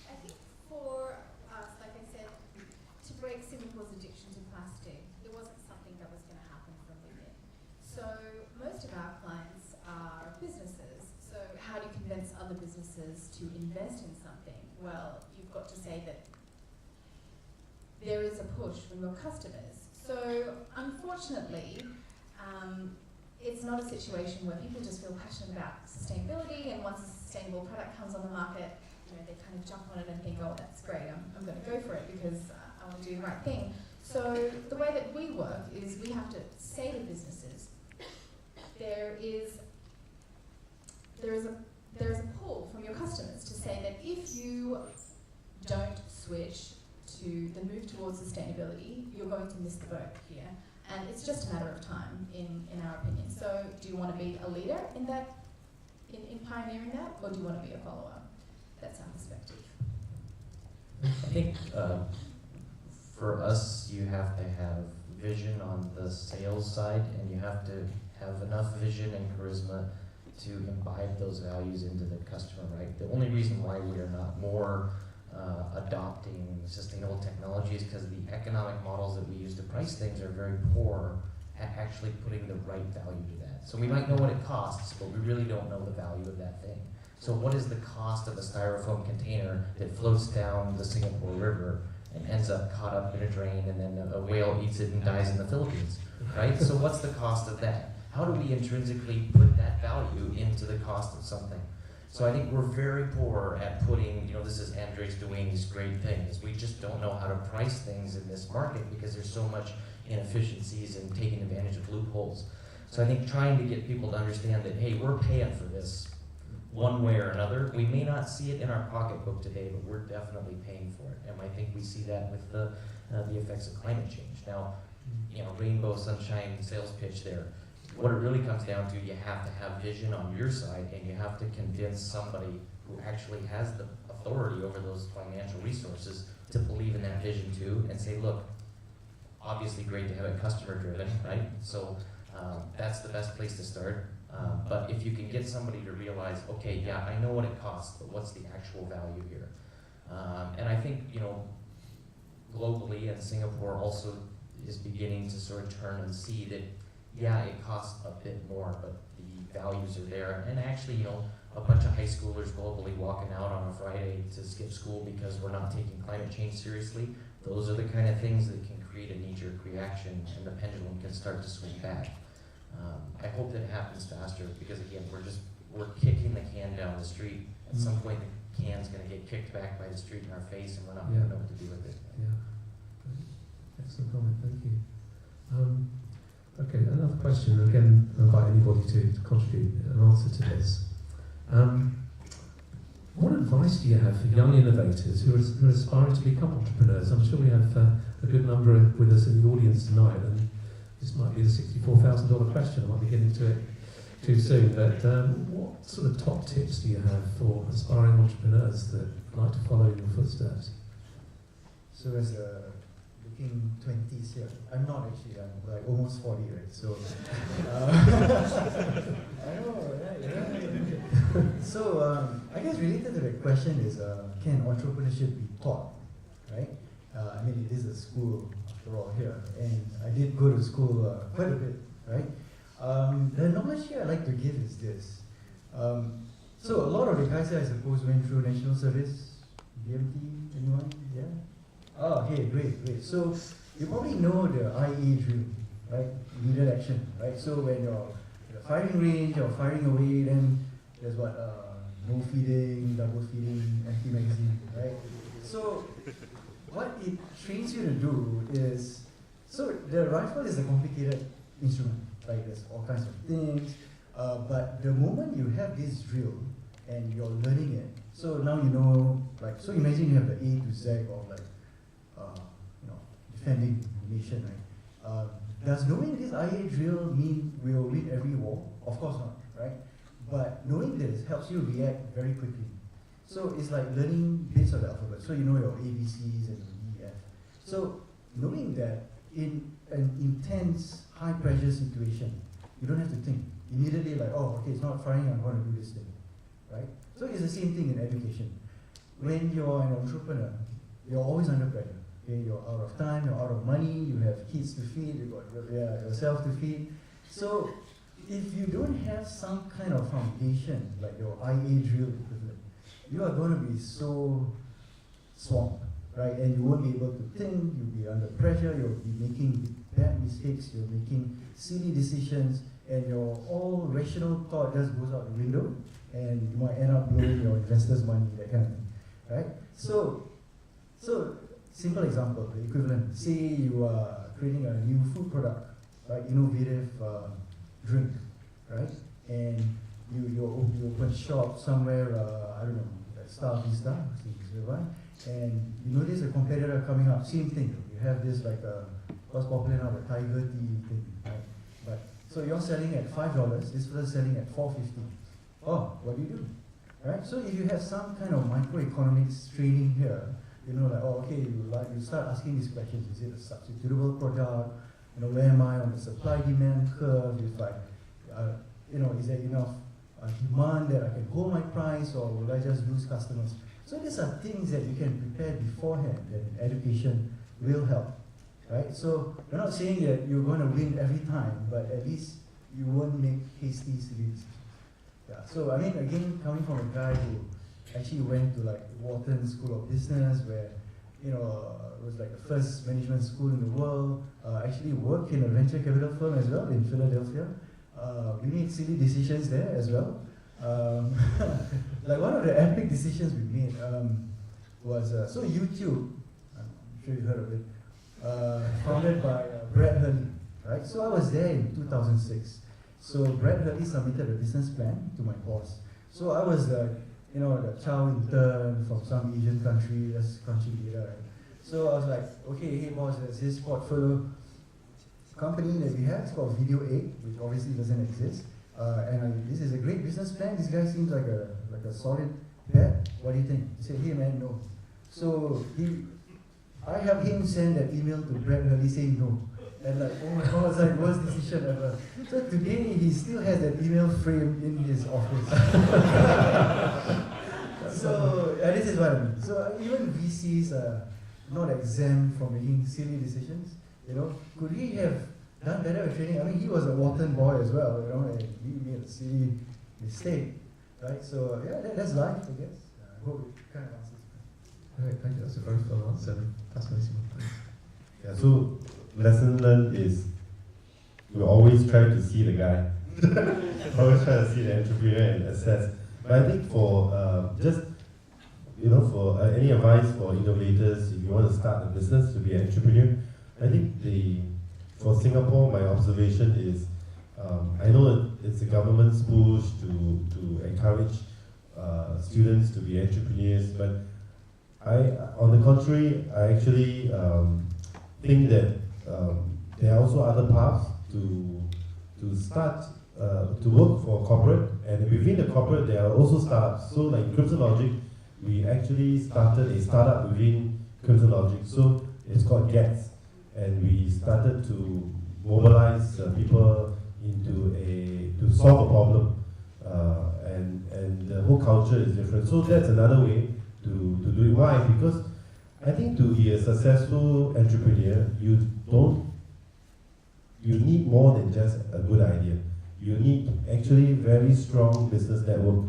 I think for us, like I said, to break Singapore's addiction to plastic, it wasn't something that was going to happen from within. So most of our clients are businesses. So how do you convince other businesses to invest in something? Well, you've got to say that there is a push from your customers. So unfortunately, it's not a situation where people just feel passionate about sustainability, and once a sustainable product comes on the market, they kind of jump on it and think, oh, that's great, I'm going to go for it because I want to do the right thing. So the way that we work is we have to say to businesses, there is a pull from your customers to say that if you don't switch to the move towards sustainability, you're going to miss the boat here. And it's just a matter of time, in our opinion. So do you want to be a leader in that, in pioneering that, or do you want to be a follower? That's our perspective. I think for us, you have to have vision on the sales side, and you have to have enough vision and charisma to imbibe those values into the customer, right? The only reason why we are not more adopting sustainable technology is because the economic models that we use to price things are very poor at actually putting the right value to that. So we might know what it costs, but we really don't know the value of that thing. So what is the cost of a styrofoam container that floats down the Singapore River and ends up caught up in a drain, and then a whale eats it and dies in the Philippines, right? So what's the cost of that? How do we intrinsically put that value into the cost of something? So I think we're very poor at putting, this is Andres doing these great things. We just don't know how to price things in this market because there's so much inefficiencies and taking advantage of loopholes. So I think trying to get people to understand that, hey, we're paying for this one way or another. We may not see it in our pocketbook today, but we're definitely paying for it. And I think we see that with the effects of climate change. Now, rainbow sunshine sales pitch there. What it really comes down to, you have to have vision on your side, and you have to convince somebody who actually has the authority over those financial resources to believe in that vision too, and say, look, obviously great to have it customer driven, right? So that's the best place to start. But if you can get somebody to realize, okay, yeah, I know what it costs, but what's the actual value here? And I think, globally, and Singapore also is beginning to sort of turn and see that, yeah, it costs a bit more, but the values are there. And actually, a bunch of high schoolers globally walking out on a Friday to skip school because we're not taking climate change seriously, those are the kind of things that can create a knee-jerk reaction, and the pendulum can start to swing back. I hope that it happens faster because again, we're kicking the can down the street. At some point, the can's going to get kicked back by the street in our face, and we're not going to know what to do with it. Yeah. Excellent comment. Thank you. Okay, another question. Again, I invite anybody to contribute an answer to this. What advice do you have for young innovators who are aspiring to become entrepreneurs? I'm sure we have a good number with us in the audience tonight, and this might be the $64,000 question. I might be getting to it too soon, but what sort of top tips do you have for aspiring entrepreneurs that like to follow in your footsteps? So as a looking 20s here, I'm not actually, I'm like almost 40, right? So, I know, right? So, I guess related to the question is, can entrepreneurship be taught, right? I mean, it is a school after all here, and I did go to school quite a bit, right? The knowledge here I like to give is this. So a lot of the guys here, I suppose, went through national service, BMT, anyone? Yeah? Oh, okay, great. So you probably know the IA drill, right? Immediate action, right? So when you're in the firing range, you're firing away, then there's what? No feeding, double feeding, empty magazine, right? So what it trains you to do is, so the rifle is a complicated instrument, right? There's all kinds of things, but the moment you have this drill and you're learning it, so now you know, like, so imagine you have the A to Z of like, defending the nation, right? Does knowing this IA drill mean we'll win every war? Of course not, right? But knowing this helps you react very quickly. So it's like learning bits of the alphabet. So you know your ABCs and your EF. So knowing that in an intense, high-pressure situation, you don't have to think. Immediately like, oh, okay, it's not firing, I'm going to do this thing, right? So it's the same thing in education. When you're an entrepreneur, you're always under pressure. Okay? You're out of time, you're out of money, you have kids to feed, you've got yourself to feed. So if you don't have some kind of foundation, like your IA drill equivalent, you are going to be so swamped, right? And you won't be able to think, you'll be under pressure, you'll be making bad mistakes, you're making silly decisions, and your all rational thought just goes out the window, and you might end up blowing your investors' money, that kind of thing, right? So simple example, the equivalent. Say you are creating a new food product, right? Innovative drink, right? And you open shop somewhere, I don't know, like Star Vista, right? And you notice a competitor coming up, same thing. You have this like what's popular now, the Tiger Tea thing, right? But so you're selling at $5, this person selling at $4.50. Oh, what do you do? Right? So if you have some kind of microeconomics training here, you know, like, oh, okay, you start asking these questions. Is it a substitutable product? You know, where am I on the supply-demand curve? It's like, is there enough demand that I can hold my price, or will I just lose customers? So these are things that you can prepare beforehand, that education will help, right? So we're not saying that you're going to win every time, but at least you won't make hasty, silly decisions. Yeah. So I mean, again, coming from a guy who actually went to like Wharton School of Business, where it was like the first management school in the world. Actually worked in a venture capital firm as well in Philadelphia. We made silly decisions there as well. Like one of the epic decisions we made was so YouTube. I'm sure you heard of it. Founded by Brad Hurley, right? So I was there in 2006. So Brad Hurley submitted a business plan to my boss. So I was the chow intern from some Asian country, just crunching data, right? So I was like, okay, hey boss, there's this portfolio company that we have, it's called Video 8, which obviously doesn't exist. This is a great business plan, this guy seems like a solid bet. What do you think? He said, hey man, no. So I have him send an email to Brad Hurley saying no. And like, oh my god, it's like worst decision ever. So today he still has that email framed in his office. So this is what I mean. So even VCs are not exempt from making silly decisions. Could he have done better with training? I mean, he was a Wharton boy as well, and he made a silly mistake, right? So yeah, that's life, I guess. I hope it kind of answers. Great, thank you. That's a very full answer. Fascinating. Thanks. Yeah, so lesson learned is we always try to see the guy. Always try to see the entrepreneur and assess. But I think for just, for any advice for innovators, if you want to start a business, to be an entrepreneur, I think for Singapore, my observation is, I know it's the government's push to encourage students to be entrepreneurs, but on the contrary, I actually think that there are also other paths to start to work for corporate, and within the corporate there are also startups. So like CrimsonLogic, we actually started a startup within CrimsonLogic. So it's called GETS, and we started to mobilize people to solve a problem, and the whole culture is different. So that's another way to do it. Why? Because I think to be a successful entrepreneur, you need more than just a good idea. You need actually very strong business network.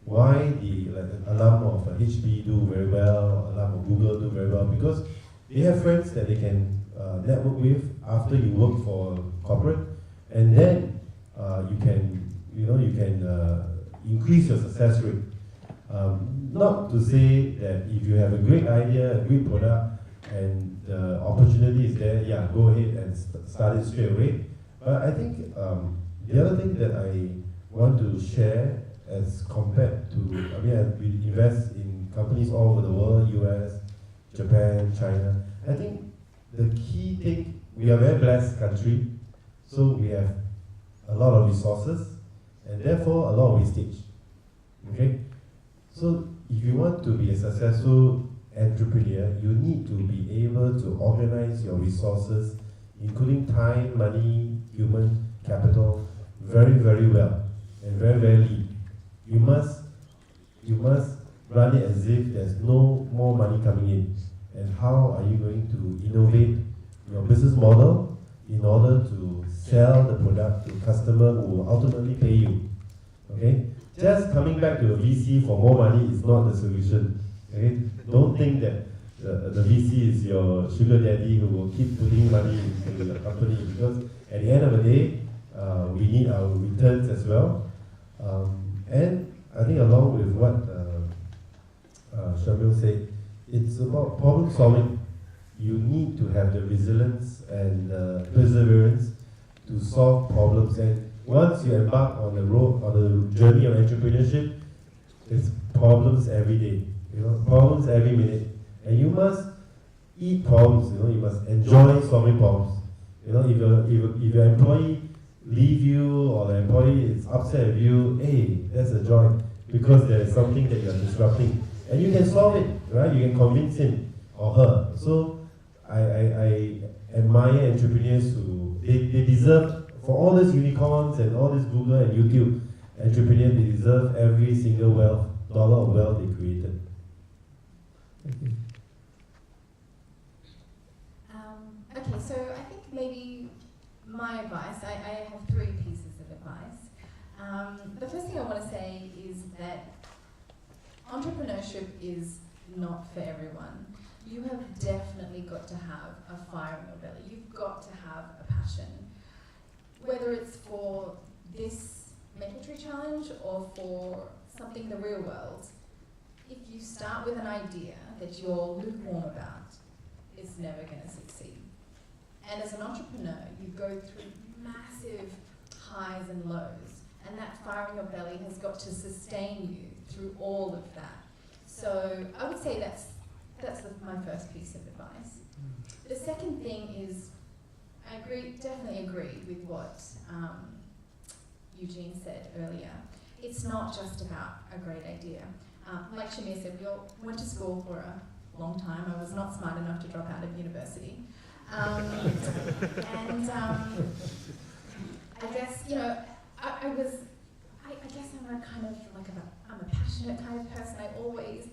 Why the alum of HP do very well, alum of Google do very well? Because they have friends that they can network with after you work for corporate, and then you can increase your success rate. Not to say that if you have a great idea, a great product, and the opportunity is there, yeah, go ahead and start it straight away. But I think the other thing that I want to share as compared to, we invest in companies all over the world, US, Japan, China. I think the key thing, we are a very blessed country, so we have a lot of resources, and therefore a lot of wastage. Okay? So if you want to be a successful entrepreneur, you need to be able to organize your resources, including time, money, human capital, very, very well, and very, very lean. You must run it as if there's no more money coming in. And how are you going to innovate your business model in order to sell the product to customer who will ultimately pay you? Okay? Just coming back to a VC for more money is not the solution. Okay? Don't think that the VC is your sugar daddy who will keep putting money into the company, because at the end of the day, we need our returns as well. And I think along with what Shamir said, it's about problem solving. You need to have the resilience and perseverance to solve problems. And once you embark on the journey of entrepreneurship, it's problems every day, problems every minute. And you must eat problems, you must enjoy solving problems. If your employee leave you, or the employee is upset with you, hey, that's a joy, because there is something that you are disrupting. And you can solve it, right? You can convince him or her. So I admire entrepreneurs who, they deserve, for all these unicorns and all this Google and YouTube entrepreneurs, they deserve every single dollar of wealth they created. Thank you. Okay, so I think maybe my advice, I have 3 pieces of advice. The first thing I want to say is that entrepreneurship is not for everyone. You have definitely got to have a fire in your belly. You've got to have a passion. Whether it's for this Mapletree challenge or for something in the real world, if you start with an idea that you're lukewarm about, it's never going to succeed. And as an entrepreneur, you go through massive highs and lows, and that fire in your belly has got to sustain you through all of that. So I would say that's my first piece of advice. The second thing is, I definitely agree with what Eugene said earlier. It's not just about a great idea. Like Shamir said, we all went to school for a long time. I was not smart enough to drop out of university. I guess, I guess I'm a passionate kind of person. I always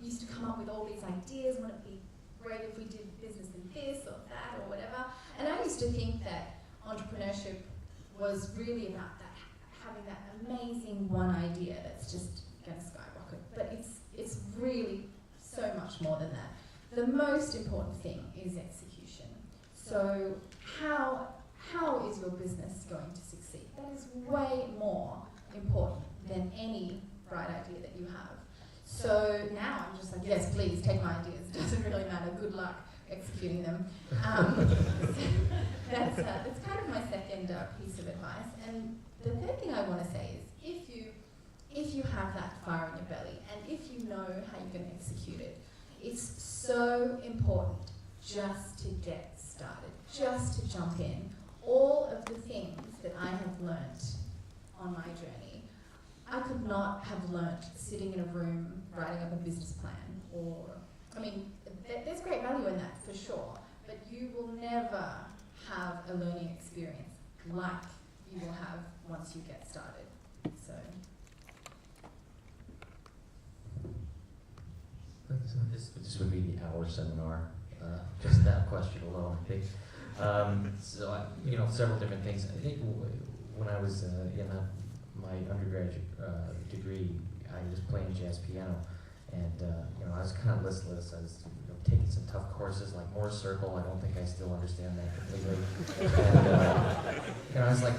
used to come up with all these ideas. Wouldn't it be great if we did business in this or that or whatever? And I used to think that entrepreneurship was really about that, having that amazing one idea that's just going to skyrocket. But it's really so much more than that. The most important thing is execution. So how how is your business going to succeed? That is way more important than any bright idea that you have. So now I'm just like, yes, please take my ideas. It doesn't really matter. Good luck executing them. That's kind of my second piece of advice. And the third thing I want to say is, if you have that fire in your belly, and if you know how you're going to execute it, it's so important just to get started, just to jump in. All of the things that I have learnt on my journey, I could not have learnt sitting in a room writing up a business plan, or, I mean, there's great value in that for sure, but you will never have a learning experience like you will have once you get started. So. This would be the hour seminar, just that question alone, I think. So, several different things. I think when I was in my undergraduate degree, I was playing jazz piano, and I was kind of listless. I was taking some tough courses like Morse Circle. I don't think I still understand that completely. And I was like,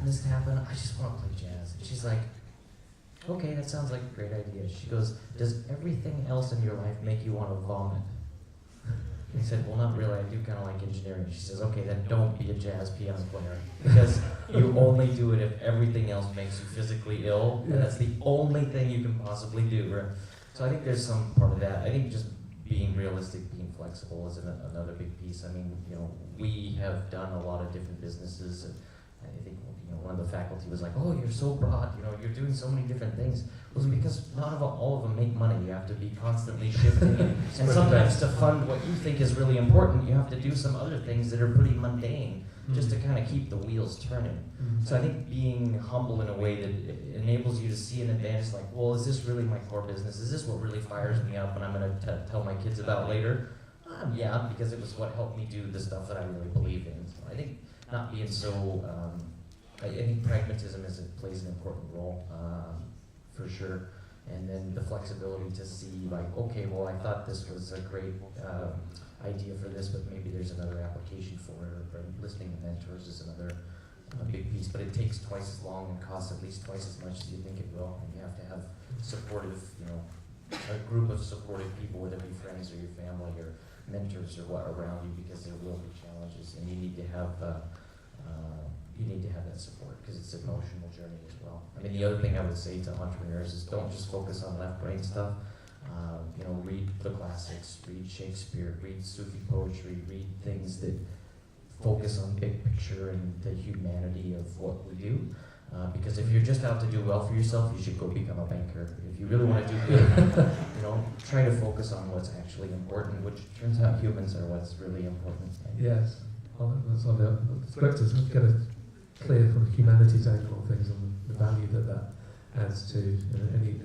this happened. I just want to play jazz. And she's like, okay, that sounds like a great idea. She goes, does everything else in your life make you want to vomit? I said, well, not really. I do kind of like engineering. She says, okay, then don't be a jazz piano player, because you only do it if everything else makes you physically ill, and that's the only thing you can possibly do. Right? So I think there's some part of that. I think just being realistic, being flexible is another big piece. I mean, we have done a lot of different businesses, and I think one of the faculty was like, oh, you're so broad, you're doing so many different things. It was because all of them make money. You have to be constantly shifting, and sometimes to fund what you think is really important, you have to do some other things that are pretty mundane, just to kind of keep the wheels turning. So I think being humble in a way that enables you to see an advantage, like, well, is this really my core business? Is this what really fires me up and I'm going to tell my kids about later? Yeah, because it was what helped me do the stuff that I really believe in. So I think not being so, I think pragmatism plays an important role, for sure. And then the flexibility to see, like, okay, well, I thought this was a great idea for this, but maybe there's another application for it, or listening to mentors is another big piece, but it takes twice as long and costs at least twice as much as you think it will. And you have to have supportive, a group of supportive people, whether it be friends or your family or mentors or what around you, because there will be challenges, and you need to have that support, because it's an emotional journey as well. I mean, the other thing I would say to entrepreneurs is don't just focus on left brain stuff. Read the classics, read Shakespeare, read Sufi poetry, read things that focus on big picture and the humanity of what we do. Because if you're just out to do well for yourself, you should go become a banker. If you really want to do good, try to focus on what's actually important, which turns out humans are what's really important. Yes, it's great to get a clear from the humanities angle of things and the value that adds to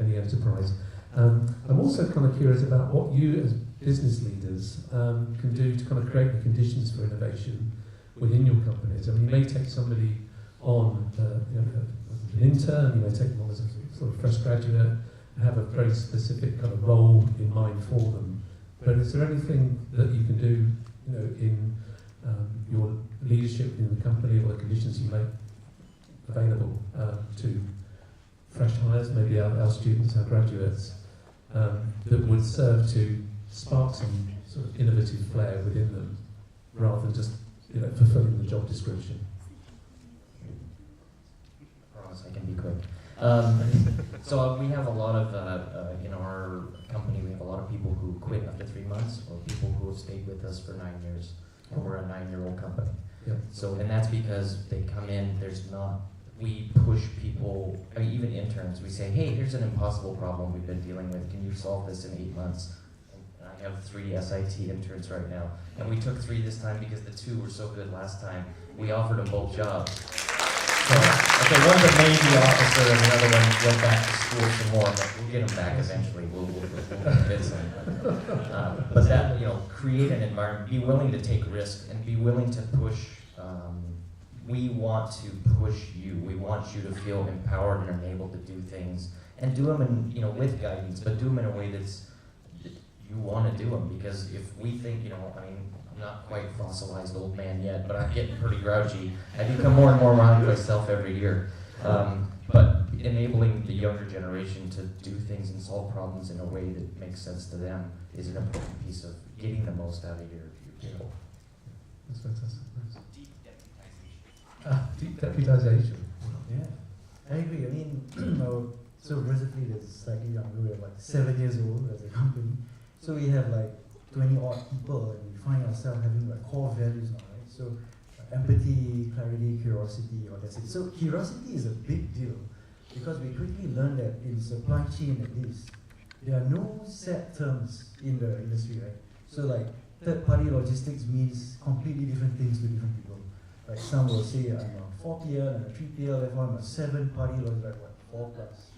any enterprise. I'm also kind of curious about what you as business leaders can do to kind of create the conditions for innovation within your companies. I mean, you may take somebody on as an intern, you may take them on as a sort of fresh graduate and have a very specific kind of role in mind for them. But is there anything that you can do, in your leadership in the company, or the conditions you make available to fresh hires, maybe our students, our graduates, that would serve to spark some sort of innovative flair within them, rather than just fulfilling the job description? I promise I can be quick. So we have a lot of, in our company, we have a lot of people who quit after 3 months, or people who have stayed with us for 9 years, and we're a 9-year-old company. Yeah. So, and that's because they come in, we push people, even interns, we say, hey, here's an impossible problem we've been dealing with, can you solve this in 8 months? And I have 3 SIT interns right now, and we took 3 this time because the 2 were so good last time, we offered them both jobs. So, okay, one's a Navy officer and the other one went back to school some more, but we'll get them back eventually, we'll convince them. But that, create an environment, be willing to take risks, and be willing to push. We want to push you. We want you to feel empowered and enabled to do things, and do them in, with guidance, but do them in a way that you want to do them. Because if we think, I'm not quite fossilized old man yet, but I'm getting pretty grouchy. I become more and more around myself every year. But enabling the younger generation to do things and solve problems in a way that makes sense to them is an important piece of getting the most out of your people. That's fantastic. Nice. Deep deputization. Deep deputization. Yeah, I agree. I mean, so VersaFleet is slightly younger. We're like 7 years old as a company. So we have like 20 odd people, and we find ourselves having like core values now, right? So empathy, clarity, curiosity, audacity. So curiosity is a big deal because we quickly learned that in supply chain at least, there are no set terms in the industry, right? So like third-party logistics means completely different things to different people. Like some will say I'm a 4PL and a 3PL, therefore I'm a 7-party logistics, like what, 4 plus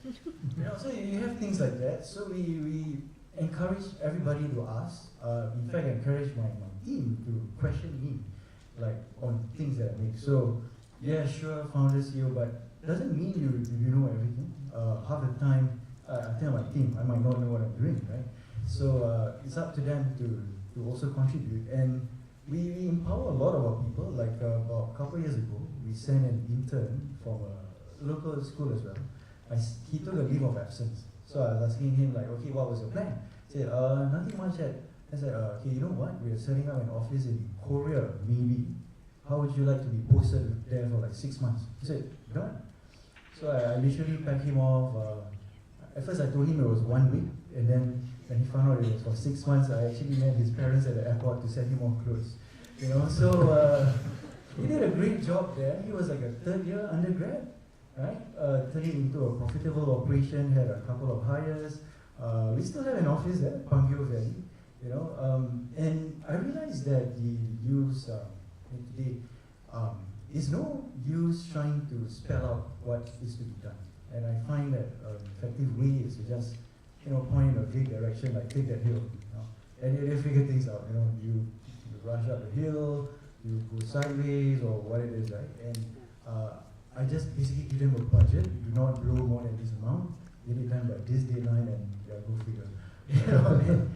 3? You know, so you have things like that. So we encourage everybody to ask. In fact, I encourage my team to question me, like on things that I make. So yeah, sure, founder, CEO, but doesn't mean you know everything. Half the time, I tell my team, I might not know what I'm doing, right? So it's up to them to also contribute. And we empower a lot of our people. Like about a couple of years ago, we sent an intern from a local school as well. He took a leave of absence. So I was asking him like, okay, what was your plan? He said, nothing much yet. I said, okay, you know what? We are setting up an office in Korea, maybe. How would you like to be posted there for like 6 months? He said, done. So I literally packed him off. At first I told him it was 1 week, and then when he found out it was for 6 months, I actually met his parents at the airport to send him off clothes. You know, so he did a great job there. He was like a 3rd year undergrad, right? Turned it into a profitable operation, had a couple of hires. We still have an office there, Pangyo Valley, you know, and I realized that the use today is no use trying to spell out what is to be done. And I find that an effective way is to just, you know, point in a vague direction, like take that hill, you know, and they figure things out. You know, you rush up the hill, you go sideways or what it is, right? And I just basically give them a budget. Do not blow more than this amount. Get it done by this deadline, and yeah, go figure. You know, and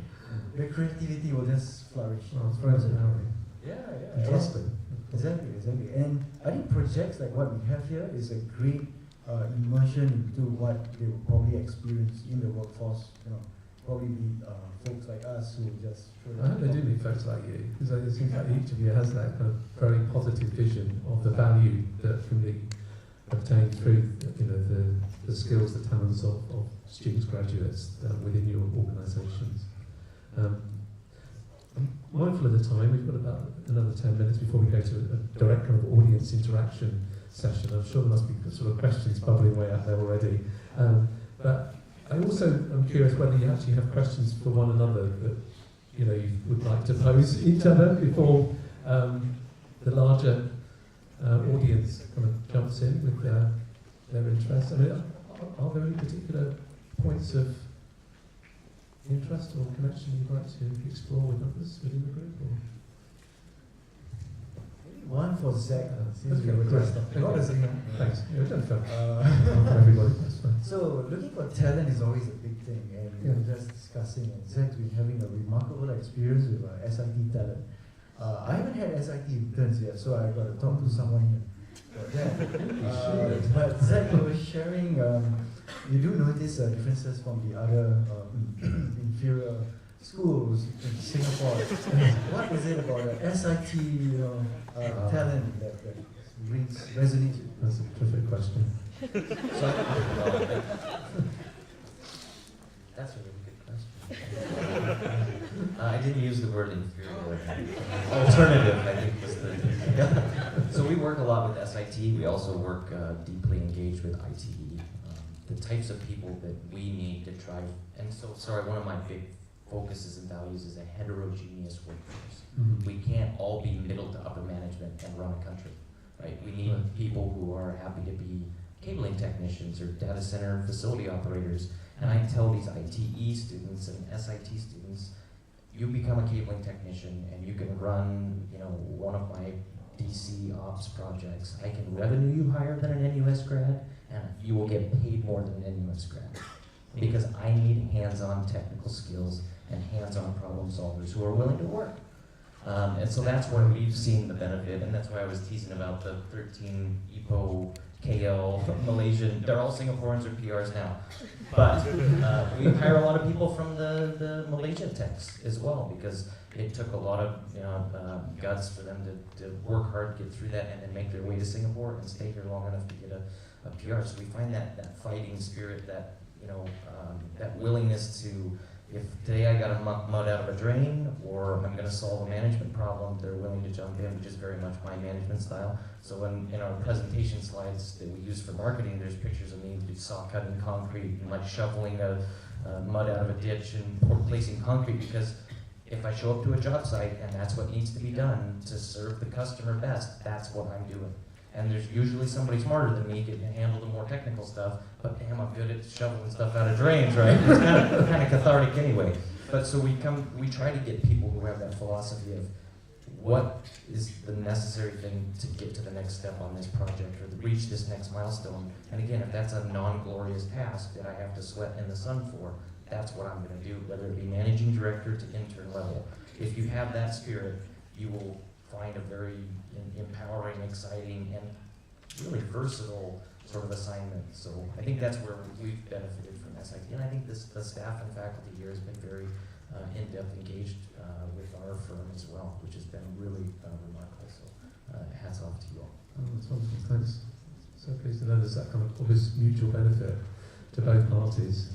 the creativity will just flourish. Well, it's very empowering. Yeah. Interesting. Exactly. And I think projects like what we have here is a great immersion into what they will probably experience in the workforce. You know, probably be folks like us who just. I hope they do meet folks like you, because it seems like each of you has that kind of very positive vision of the value that can be obtained through, you know, the skills, the talents of students, graduates within your organisations. I'm mindful of the time. We've got about another 10 minutes before we go to a direct kind of audience interaction session. I'm sure there must be sort of questions bubbling away out there already. But I also am curious whether you actually have questions for one another that, you know, you would like to pose each other before the larger audience kind of jumps in with their interest. I mean, are there any particular points of interest or connection you'd like to explore with others within the group? Or? One for Zach. Thanks. Yeah, we've done for everybody. That's fine. So looking for talent is always a big thing, and we were just discussing, and Zach's been having a remarkable experience with SIT talent. I haven't had SIT interns yet, so I've got to talk to someone here for that. But Zach, you were sharing, you do notice differences from the other inferior schools in Singapore. What is it about the SIT, you know, talent that resonates? That's a terrific question. That's a really good question. I didn't use the word inferior. Alternative, I think, was the. So we work a lot with SIT. We also work deeply engaged with ITE. The types of people that we need to try, and so one of my big focuses and values is a heterogeneous workforce. Mm-hmm. We can't all be middle to upper management and run a country, right? We need people who are happy to be cabling technicians or data center facility operators. And I tell these ITE students and SIT students, you become a cabling technician and you can run, you know, one of my DC ops projects. I can revenue you higher than an NUS grad, and you will get paid more than an NUS grad. Because I need hands-on technical skills and hands-on problem solvers who are willing to work. And so that's where we've seen the benefit, and that's why I was teasing about the 13 EPO, KL, Malaysian, they're all Singaporeans or PRs now. But we hire a lot of people from the Malaysian techs as well, because it took a lot of guts for them to work hard, get through that, and then make their way to Singapore and stay here long enough to get a PR. So we find that fighting spirit, that that willingness to, if today I got a mud out of a drain, or I'm going to solve a management problem, they're willing to jump in, which is very much my management style. So in our presentation slides that we use for marketing, there's pictures of me saw cutting concrete and like shoveling mud out of a ditch and placing concrete, because if I show up to a job site and that's what needs to be done to serve the customer best, that's what I'm doing. And there's usually somebody smarter than me can handle the more technical stuff, but damn, I'm good at shoveling stuff out of drains, right? It's kind of cathartic anyway. But so we try to get people who have that philosophy of what is the necessary thing to get to the next step on this project or to reach this next milestone. And again, if that's a non-glorious task that I have to sweat in the sun for, that's what I'm going to do, whether it be managing director to intern level. If you have that spirit, you will find a very empowering, exciting, and really versatile sort of assignment. So I think that's where we've benefited from SIT, and I think the staff and faculty here has been very in-depth engaged with our firm as well, which has been really remarkable. So hats off to you all. Oh, that's wonderful, thanks. So pleased to know there's that kind of obvious mutual benefit to both parties.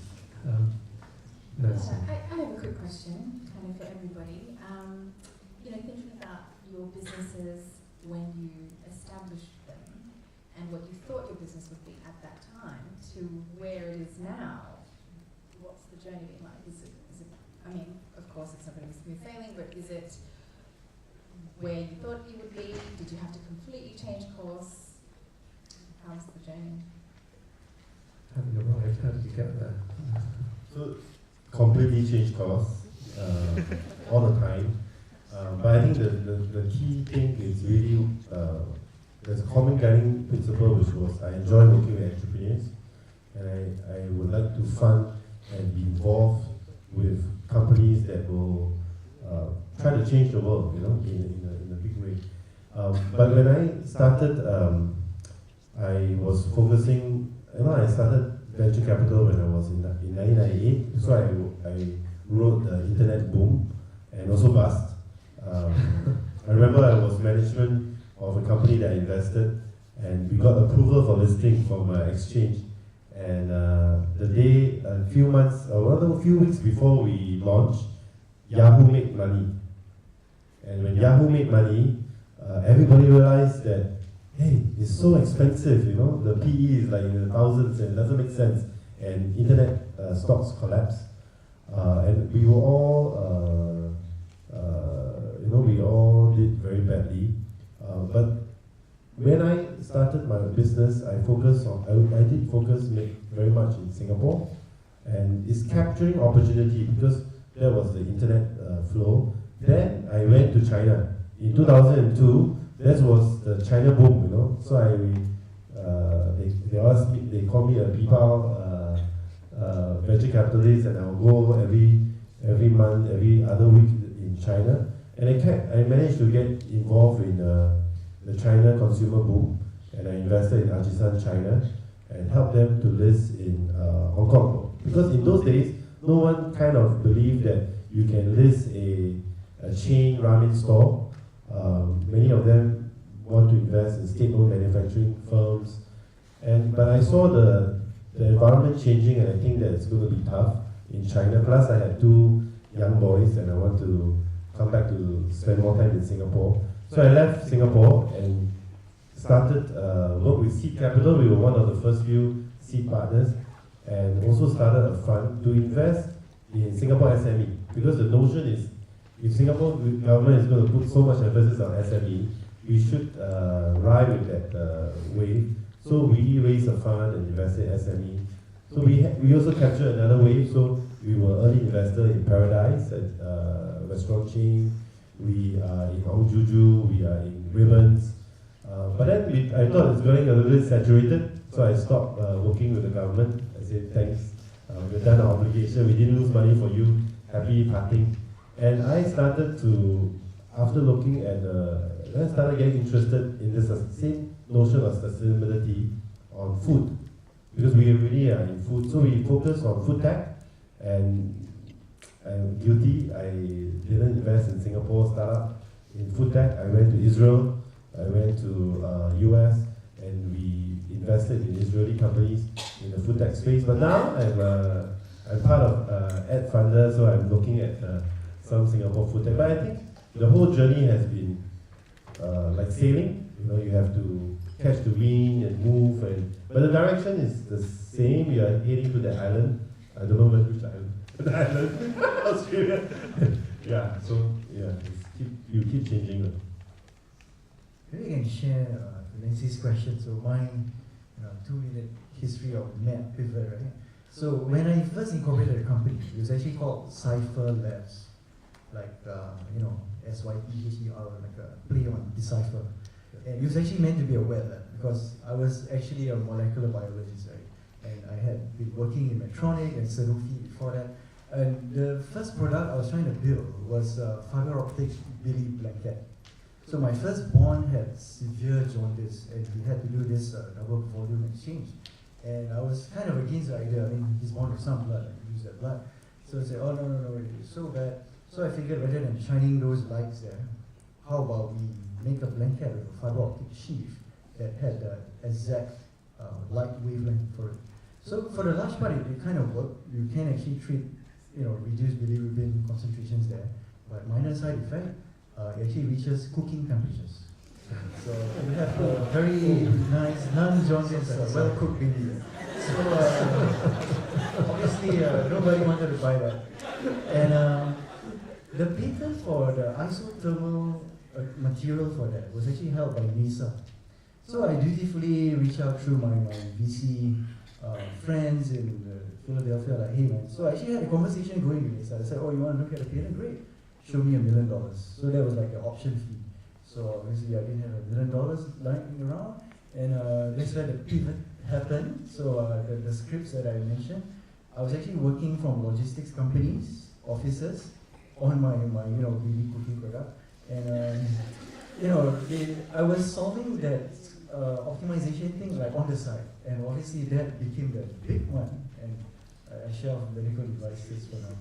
Nancy. I have a quick question, kind of for everybody. Thinking about your businesses when you established them and what you thought your business would be at that time to where it is now, what's the journey been like? Is it, I mean, of course it's not going to be smooth sailing, but is it where you thought you would be? Did you have to completely change course? How's the journey? Having arrived, how did you get there? So, completely changed course all the time. But I think the key thing is really, there's a common guiding principle, which was I enjoy working with entrepreneurs, and I would like to fund and be involved with companies that will try to change the world, in a big way. But when I started, I was focusing, I started venture capital when I was in 1998, so I wrote the internet boom and also bust. I remember I was management of a company that I invested, and we got approval for listing from exchange. And the day, a few weeks before we launched, Yahoo made money. And when Yahoo made money, everybody realized that, hey, it's so expensive, the PE is like in the thousands and it doesn't make sense. And internet stocks collapsed. And we were all, we all did very badly. But when I started my business, I did focus very much in Singapore, and it's capturing opportunity because that was the internet flow. Then I went to China. In 2002, that was the China boom, So they asked me, they called me a PayPal venture capitalist, and I will go every month, every other week in China. And I managed to get involved in the China consumer boom, and I invested in Artisan China and helped them to list in Hong Kong. Because in those days, no one kind of believed that you can list a chain ramen store. Many of them want to invest in state-owned manufacturing firms. But I saw the environment changing, and I think that it's going to be tough in China. Plus, I had two young boys, and I want to come back to spend more time in Singapore. So I left Singapore and started work with Seed Capital. We were one of the first few seed partners, and also started a fund to invest in Singapore SME. Because the notion is, if Singapore government is going to put so much emphasis on SME, we should ride with that wave. So we raised a fund and invested in SME. So we also captured another wave. So we were early investor in Paradise, a restaurant chain. We are in Hong Juju, we are in Ribbons. But then I thought it's getting a little bit saturated, so I stopped working with the government. I said, thanks, we've done our obligation, we didn't lose money for you, happy parting. And I started to after looking at then I started getting interested in this same notion of sustainability on food, because we really are in food, so we focus on food tech, and I'm guilty, I didn't invest in Singapore startup in food tech. I went to Israel, I went to US, and we invested in Israeli companies in the food tech space. But now I'm part of Ad Funder, so I'm looking at some Singapore food tech. But I think the whole journey has been like sailing. You know, you have to catch the wind and move, but the direction is the same. You are heading to the island. I don't know which island. The island, Australia. Yeah. So yeah, you keep changing. Maybe I can share Nancy's question. So mine, 2-minute history of Map Pivot, right? So when I first incorporated the company, it was actually called Cypher Labs, like SYPHER, like a play on decipher. And it was actually meant to be a wet lab because I was actually a molecular biologist, right? And I had been working in Medtronic and Sanofi before that. And the first product I was trying to build was a fiber optic Billy blanket. So my firstborn had severe jaundice, and he had to do this double volume exchange. And I was kind of against the idea. I mean, he's born with some blood, I could use that blood. So I said, oh no, it's so bad. So I figured rather than shining those lights there, how about we make a blanket with a fiber optic sheath that had the exact light wavelength for it. So for the large part, it kind of worked. You can actually treat, reduce bilirubin concentrations there, but minor side effect, it actually reaches cooking temperatures. So you have a very nice, non-jaundice, well-cooked baby. So obviously nobody wanted to buy that. And the patent for the isothermal material for that was actually held by NASA. So I dutifully reached out through my VC friends in Philadelphia, like, hey man. So I actually had a conversation going with NASA. I said, oh, you want to look at the patent? Great. Show me $1 million. So that was like an option fee. So obviously I didn't have $1 million lying around. And that's where the pivot happened. So the scripts that I mentioned, I was actually working from logistics companies, offices, on my baby cooking product. And I was solving that optimization thing like on the side. And obviously that became the big one. And I shelved medical devices for now.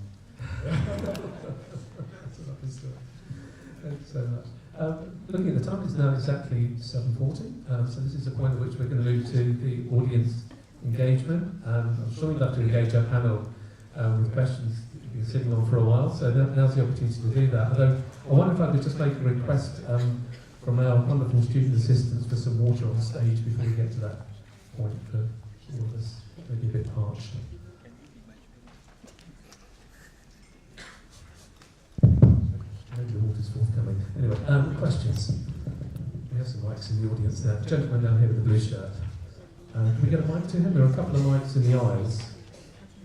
Thanks so much. Looking at the time, it's now exactly 7:40. So this is the point at which we're going to move to the audience engagement. I'm sure we'd love to engage our panel with questions you've been sitting on for a while. So now's the opportunity to do that. Although I wonder if I could just make a request from our wonderful student assistants for some water on stage before we get to that point. For all of us, maybe a bit parched. Maybe the water's forthcoming. Anyway, questions? We have some mics in the audience there. The gentleman down here with the blue shirt. Can we get a mic to him? There are a couple of mics in the aisles.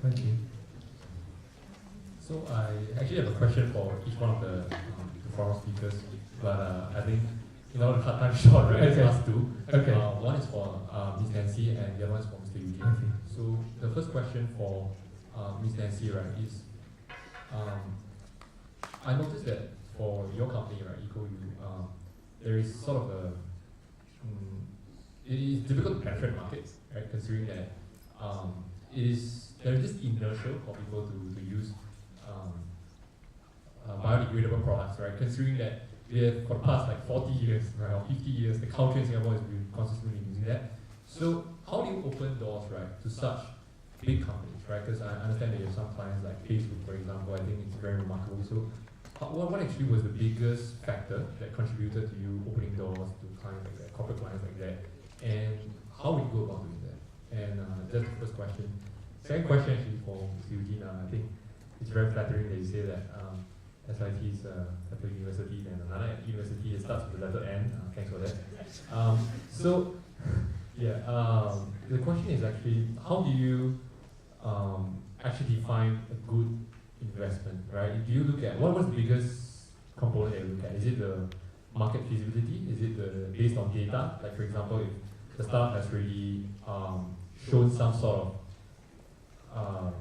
Thank you. So I actually have a question for each one of the forum speakers, but I think in order to cut time short, right, okay. Last two. Okay. One is for Ms. Nancy and the other one is for Mr. Eugene. Okay. So the first question for Ms. Nancy, right, is I noticed that for your company, right, EcoU, there is sort of a it is difficult to penetrate markets, right? Considering that there is this inertia for people to use biodegradable products, right? Considering that we have for the past like 40 years, right, or 50 years, the culture in Singapore has been consistently using that. So how do you open doors, right, to such big companies, right? Because I understand that you have some clients like Facebook, for example. I think it's very remarkable. So what actually was the biggest factor that contributed to you opening doors to clients like that, corporate clients like that? And how would you go about doing that? And that's the first question. Second question actually for Mr. Eugene. I think it's very flattering that you say that SIT is a Catholic university and another university that starts with the letter N. Thanks for that. So, yeah, the question is actually, how do you actually define a good investment, right? Do you look at, what's the biggest component that you look at? Is it the market feasibility? Is it based on data? Like for example, if the startup has really shown some sort of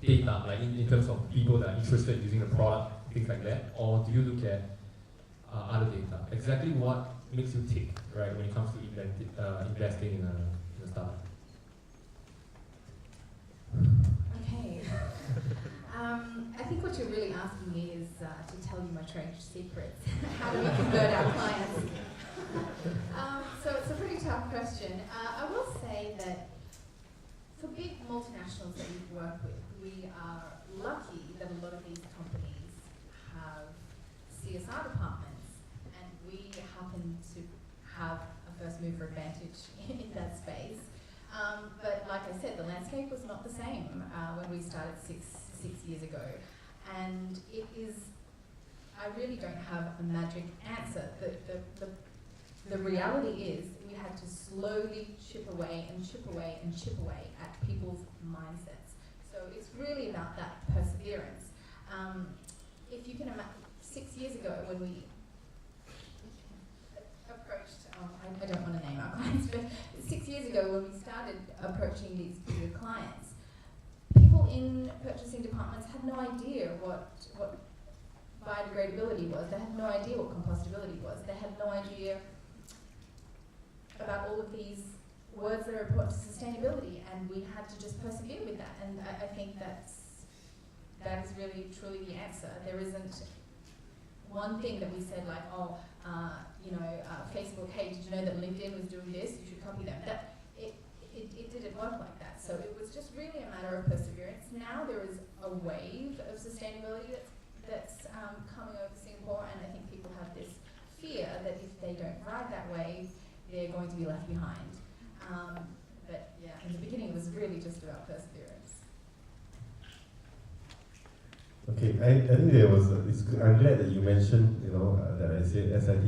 data, like in terms of people that are interested in using the product, things like that? Or do you look at other data. Exactly what makes you tick, right, when it comes to investing in a startup. Okay. I think what you're really asking me is to tell you my trade secrets. How do we convert our clients? So it's a pretty tough question. I will say that for big multinationals that we've worked with, we are lucky that a lot of these companies have CSR departments, and we happen to have a first mover advantage in that space. But like I said, the landscape was not the same when we started six years ago. And it is, I really don't have a magic answer. The reality is we had to slowly chip away and chip away and chip away at people's mindsets. So it's really about that perseverance. If you can imagine, 6 years ago when we approached, I don't want to name our clients, but 6 years ago when we started approaching these bigger clients, people in purchasing departments had no idea what biodegradability was. They had no idea what compostability was. They had no idea about all of these words that are important to sustainability, and we had to just persevere with that. And I think that is really truly the answer. There isn't one thing that we said like, Facebook, hey, did you know that LinkedIn was doing this? You should copy them. It didn't work like that. So it was just really a matter of perseverance. Now there is a wave of sustainability that's coming over Singapore, and I think people have this fear that if they don't ride that wave, they're going to be left behind. But yeah, in the beginning it was really just about perseverance. Okay, I think there was. I'm glad that you mentioned, that I said SIT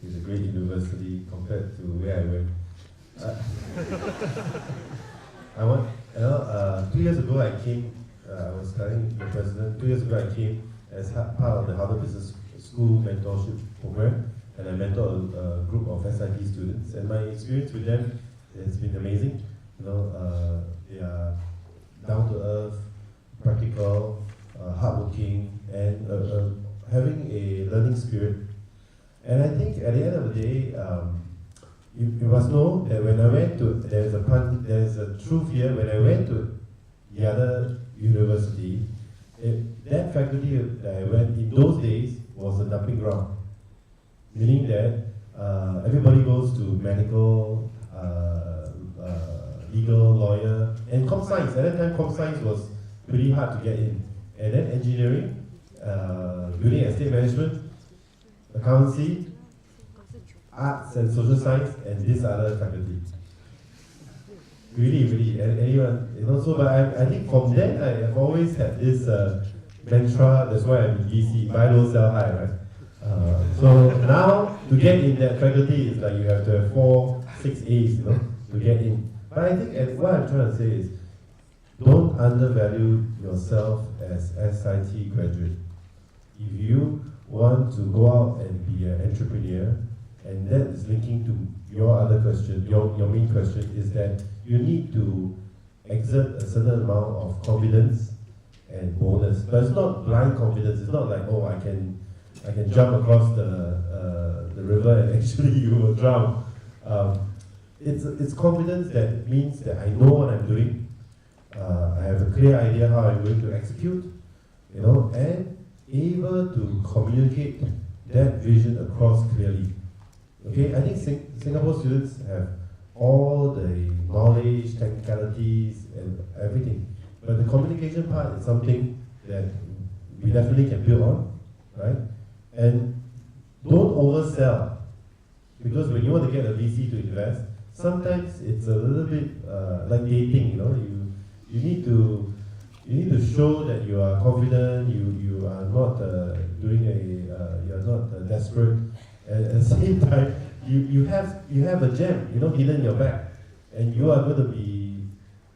is a great university compared to where I went. I want, 2 years ago I came. I was studying the president. 2 years ago I came as part of the Harvard Business School mentorship program, and I mentored a group of SIT students. And my experience with them has been amazing. They are down to earth, practical, hardworking, and having a learning spirit. And I think at the end of the day, you must know that when I went to, there's a truth here, when I went to the other university, that faculty that I went in those days was a dumping ground. Meaning that everybody goes to medical, legal, lawyer, and comp science. At that time, comp science was pretty hard to get in. And then engineering, building and estate management, accountancy, arts and social science, and this other faculty. Really, anyone, so, but I think from then, I have always had this mantra, that's why I'm in DC, buy low, sell high, right? So now, to get in that faculty, is like you have to have 4, 6 A's, to get in. But I think what I'm trying to say is, don't undervalue yourself as SIT graduate. If you want to go out and be an entrepreneur, and that is linking to your other question, your main question, is that you need to exert a certain amount of confidence and boldness. But it's not blind confidence. It's not like, I can jump across the river and actually you will drown. It's confidence that means that I know what I'm doing. I have a clear idea how I'm going to execute, and able to communicate that vision across clearly. Okay, I think Singapore students have all the knowledge, technicalities, and everything. But the communication part is something that we definitely can build on, right? And don't oversell. Because when you want to get a VC to invest, sometimes it's a little bit like dating, You need to show that you are confident, you are not you are not desperate. At the same time, you have a gem, hidden in your back, and you are going to be,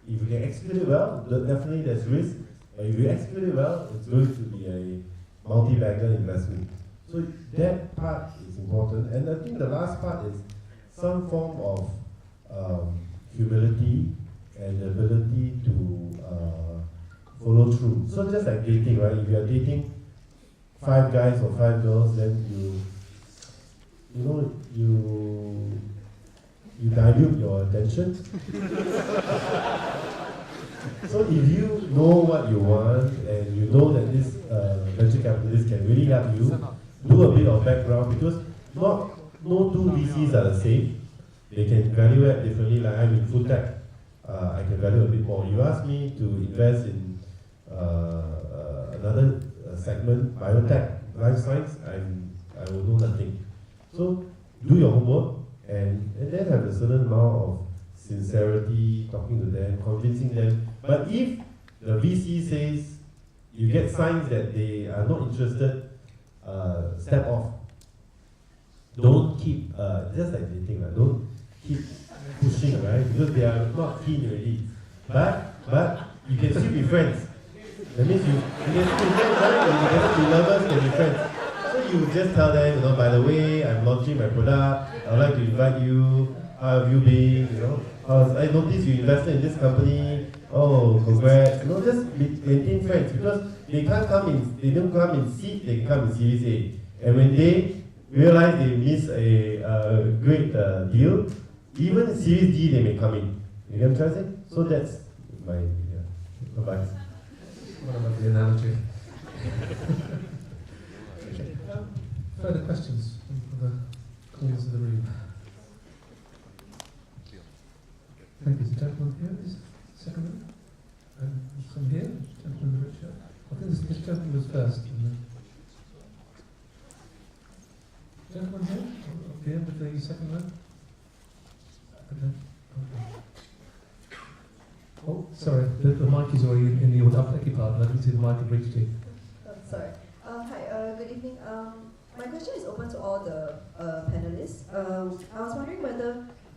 if you can execute it well, definitely there's risk. But if you execute it well, it's going to be a multi-bagger investment. So that part is important, and I think the last part is some form of humility and the ability to follow through. So just like dating, right? If you are dating 5 guys or 5 girls, then you dilute your attention. So if you know what you want and you know that this venture capitalist can really help you, do a bit of background, because no two VCs are the same. They can value add differently. Like I'm in food tech, I can value a bit more. You ask me to invest in another segment, biotech, life science, I will know nothing. So do your homework and then have a certain amount of sincerity, talking to them, convincing them. But if the VC says you get signs that they are not interested, step off. Don't keep, just like dating, don't keep pushing, right? Because they are not keen already. But you can still be friends. That means you can still be friends, right? You can still be lovers, can be friends. So you just tell them, by the way, I'm launching my product, I'd like to invite you, how have you been, I noticed you invested in this company, oh, congrats, just maintain friends, because they don't come in seed, they come in Series A. And when they realize they miss a great deal, even Series D they may come in. You get what I'm trying to say? So that's my advice. What about the analogy? Further questions from the corners of the room? Thank you. The gentleman here is second one. And from here, gentleman in the red shirt. I think this gentleman was first. Gentleman here, up here with the second one. Okay. Oh, sorry, the mic is already in the AlfaTech part, and I didn't see the mic had reached you. Sorry. Hi, good evening. My question is open to all the panelists. I was wondering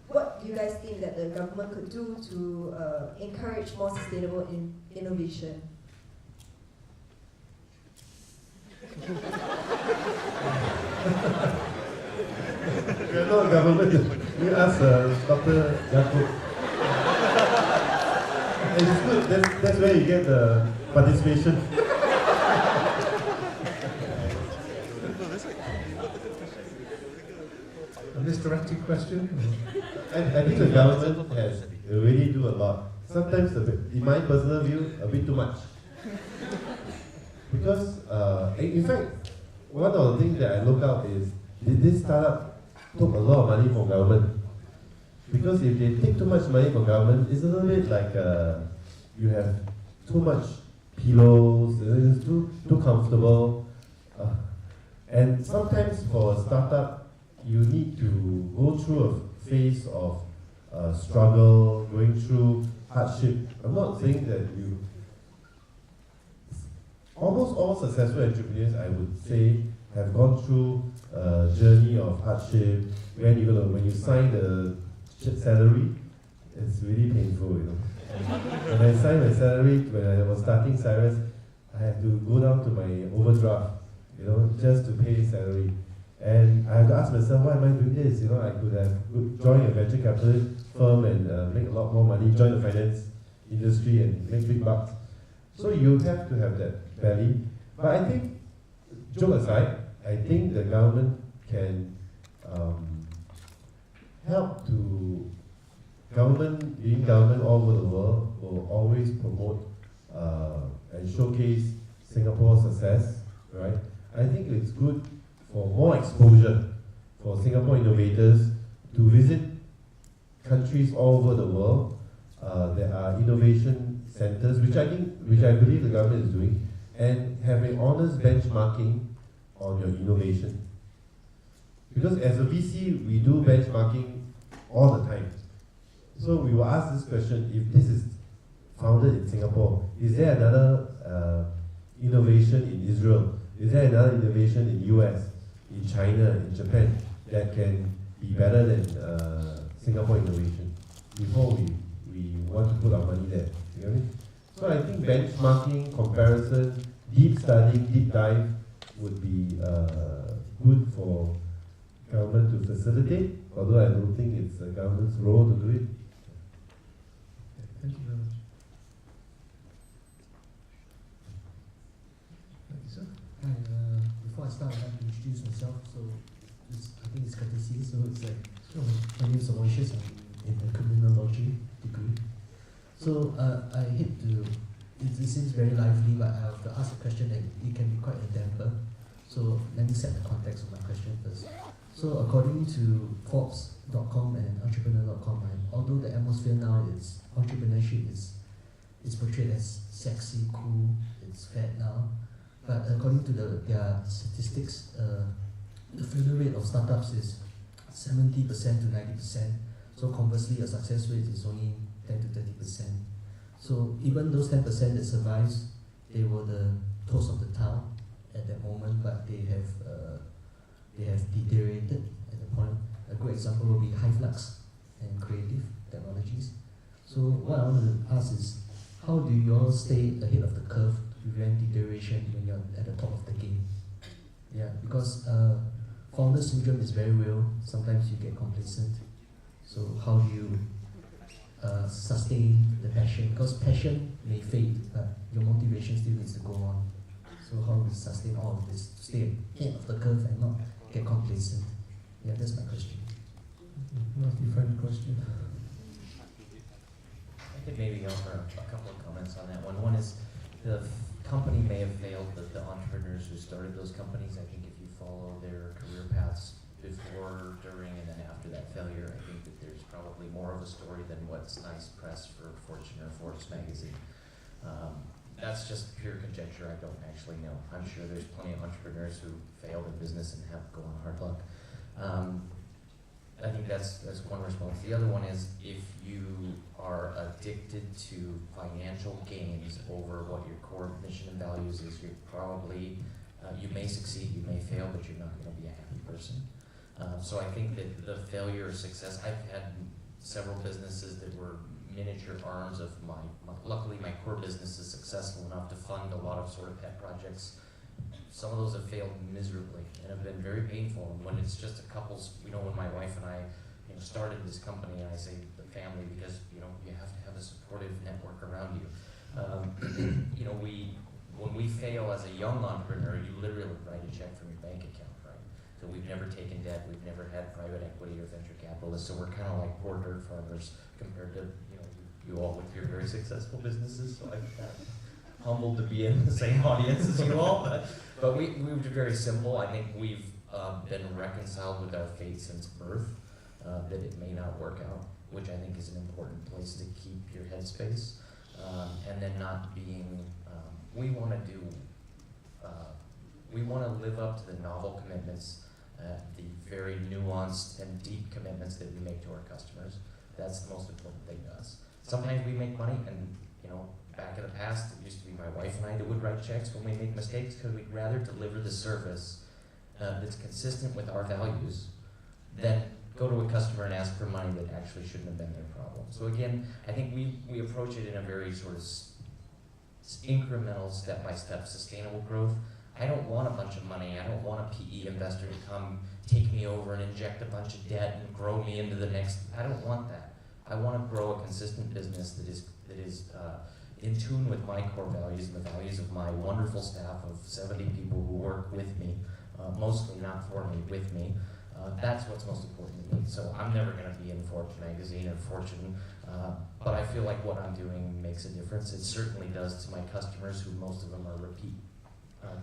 what you guys think that the government could do to encourage more sustainable innovation. We're not government. We ask Dr. Yaakob. And it's good. That's where you get the participation. A misdirected question? I think the government has really do a lot. Sometimes, in my personal view, a bit too much. Because, in fact, one of the things that I look out is, this startup took a lot of money from government. Because if they take too much money from government, it's a little bit like you have too much pillows, it's too comfortable. And sometimes for a startup, you need to go through a phase of struggle, going through hardship. I'm not saying that almost all successful entrepreneurs, I would say, have gone through a journey of hardship. When you sign the salary, it's really painful, When I signed my salary, when I was starting Cyrus, I had to go down to my overdraft, just to pay salary. And I have to ask myself, why am I doing this? I could have joined a venture capital firm and make a lot more money, join the finance industry and make big bucks. So you have to have that belly. But I think, joke aside, I think the government can help to, being government all over the world, will always promote and showcase Singapore's success, right? I think it's good for more exposure for Singapore innovators to visit countries all over the world. There are innovation centers, which I believe the government is doing, and have an honest benchmarking on your innovation. Because as a VC, we do benchmarking all the time. So we will ask this question: if this is founded in Singapore, is there another innovation in Israel? Is there another innovation in US, in China, in Japan that can be better than Singapore innovation before we want to put our money there? You know what I mean? So I think benchmarking, comparison, deep studying, deep dive would be good for government to facilitate, although I don't think it's the government's role to do it. Thank you very much. Thank you, sir. Hi, start, I'd like to introduce myself. So I think it's courtesy. So it's like, my name is Aloysius. I'm in the CrimsonLogic degree. So I hate to, it seems very lively, but I have to ask a question that it can be quite a damper. So let me set the context of my question first. So according to Forbes.com and Entrepreneur.com, although the atmosphere now is entrepreneurship is portrayed as sexy, cool, it's fad now, but according to their statistics, the failure rate of startups is 70% to 90%. So conversely, a success rate is only 10 to 30%. So even those 10% that survives, they were the toast of the town at that moment, but they have deteriorated at the point. A great example will be Hiflux and Creative Technologies. So what I want to ask is, how do you all stay ahead of the curve to prevent deterioration when you're at the top of the game? Yeah, because founder syndrome is very real. Sometimes you get complacent. So how do you sustain the passion? Because passion may fade, but your motivation still needs to go on. So how do we sustain all of this to stay ahead of the curve and not get complacent? Yeah, that's my question. That's a different question. I could maybe offer a couple of comments on that one. One is the company may have failed, but the entrepreneurs who started those companies, I think if you follow their career paths before, during, and then after that failure, I think that there's probably more of a story than what's nice press for Fortune or Forbes magazine. That's just pure conjecture. I don't actually know. I'm sure there's plenty of entrepreneurs who failed in business and have gone hard luck. I think that's one response. The other one is if you are addicted to financial gains over what your core mission and values is, you're probably, you may succeed, you may fail, but you're not going to be a happy person. So I think that the failure or success, I've had several businesses that were miniature arms of luckily my core business is successful enough to fund a lot of sort of pet projects. Some of those have failed miserably and have been very painful. And when it's just a couple's, when my wife and I, started this company, and I say the family because, you have to have a supportive network around you. When we fail as a young entrepreneur, you literally write a check from your bank account, right? So we've never taken debt, we've never had private equity or venture capitalists, so we're kind of like poor dirt farmers compared to, you all with your very successful businesses. So I'm humbled to be in the same audience as you all, but we were very simple. I think we've been reconciled with our fate since birth, that it may not work out, which I think is an important place to keep your headspace, and then not being, we want to live up to the novel commitments, the very nuanced and deep commitments that we make to our customers. That's the most important thing to us. Sometimes we make money, and back in the past, it used to be my wife and I that would write checks when we make mistakes because we'd rather deliver the service that's consistent with our values than go to a customer and ask for money that actually shouldn't have been their problem. So again, I think we approach it in a very sort of incremental, step-by-step, sustainable growth. I don't want a bunch of money. I don't want a PE investor to come take me over and inject a bunch of debt and grow me into the next. I don't want that. I want to grow a consistent business that is in tune with my core values and the values of my wonderful staff of 70 people who work with me, mostly not for me, with me. That's what's most important to me. So I'm never going to be in Forbes magazine or Fortune, but I feel like what I'm doing makes a difference. It certainly does to my customers, who most of them are repeat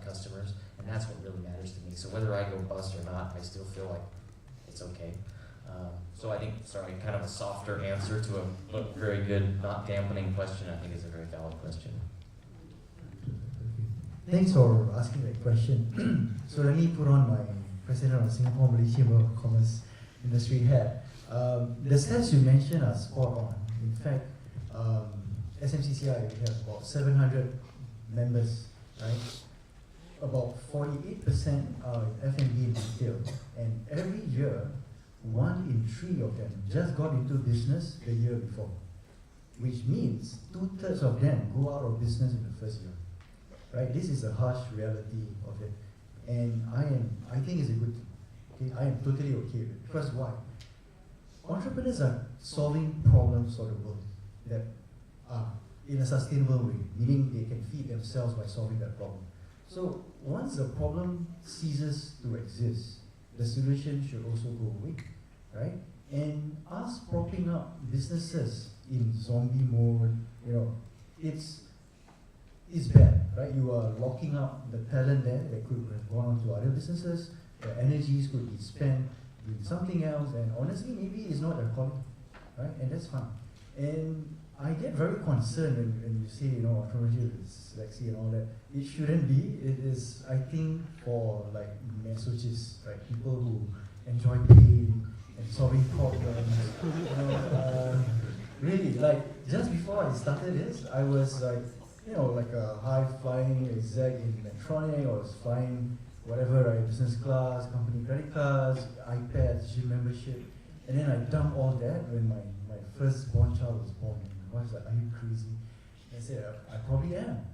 customers, and that's what really matters to me. So whether I go bust or not, I still feel like it's okay. So I think, kind of a softer answer to a very good, not dampening question, I think is a very valid question. Thanks for asking that question. So let me put on my President of Singapore Malaysia Chamber of Commerce industry hat. The stats you mentioned are spot on. In fact, SMCCI, we have about 700 members, right? About 48% are in F&B and retail, and every year, 1 in 3 of them just got into business the year before, which means 2/3 of them go out of business in the first year, right? This is a harsh reality of it, and I think it's a good thing. Okay, I am totally okay with it. Because why? Entrepreneurs are solving problems for the world that are in a sustainable way, meaning they can feed themselves by solving that problem. So once the problem ceases to exist, the solution should also go away, right? And us propping up businesses in zombie mode, it's bad, right? You are locking up the talent there that could have gone on to other businesses. The energies could be spent doing something else, and honestly, maybe it's not their calling, right? And that's fine. And I get very concerned when you say, entrepreneurship is sexy and all that. It shouldn't be. It is, I think, for like masochists, right? People who enjoy pain and solving problems. Really, like just before I started this, I was like, like a high-flying exec in Medtronic. I was flying whatever, right? Business class, company credit cards, iPads, gym membership, and then I dumped all that when my firstborn child was born. I was like, are you crazy? I said, I probably am,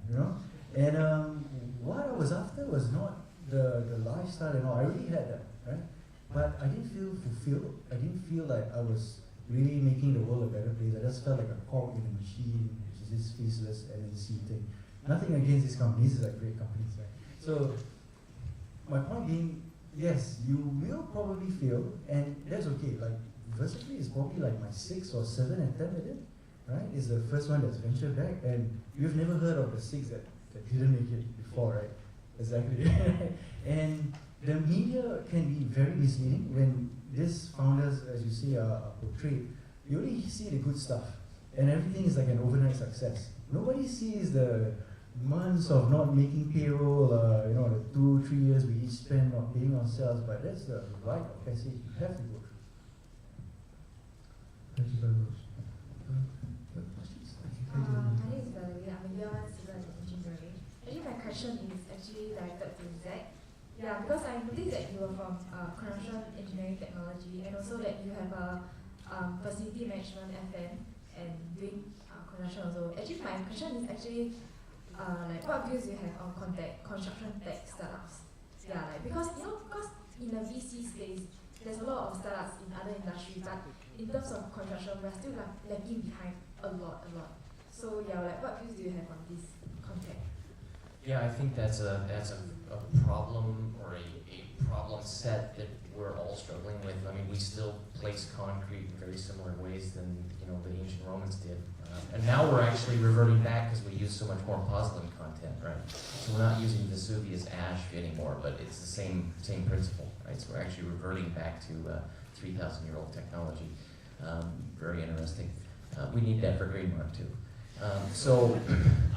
And what I was after was not the lifestyle and all. I already had that, right? But I didn't feel fulfilled. I didn't feel like I was really making the world a better place. I just felt like a cog in a machine, which is this faceless NNC thing. Nothing against these companies, these are great companies, right? So my point being, yes, you will probably fail, and that's okay. Like VersaFleet is probably like my 6th or 7th attempt at it, right? It's the first one that's ventured back, and you've never heard of the 6 that didn't make it before, right? Exactly. And the media can be very misleading when these founders, as you say, are portrayed. You only see the good stuff, and everything is like an overnight success. Nobody sees the months of not making payroll, the 2-3 years we each spend not paying ourselves, but that's the rite of passage you have to go through. Thank you very much. My name is Valerie. I'm a year 1 student in engineering. Actually, my question is actually directed to Zach. Yeah, because I noticed that you are from construction engineering technology, and also that you have a facility management FM and doing construction also. Actually, my question is actually what views you have on construction tech startups? Yeah, because in the VC space, there's a lot of startups in other industries, but in terms of construction, we're still lagging behind a lot. So yeah, what views do you have on this context? Yeah, I think that's a problem, or a problem set that we're all struggling with. I mean, we still place concrete in very similar ways than the ancient Romans did, and now we're actually reverting back because we use so much more puzzling content, right? So we're not using Vesuvius ash anymore, but it's the same principle, right? So we're actually reverting back to 3,000-year-old technology. Very interesting. We need that for Greenmark too. So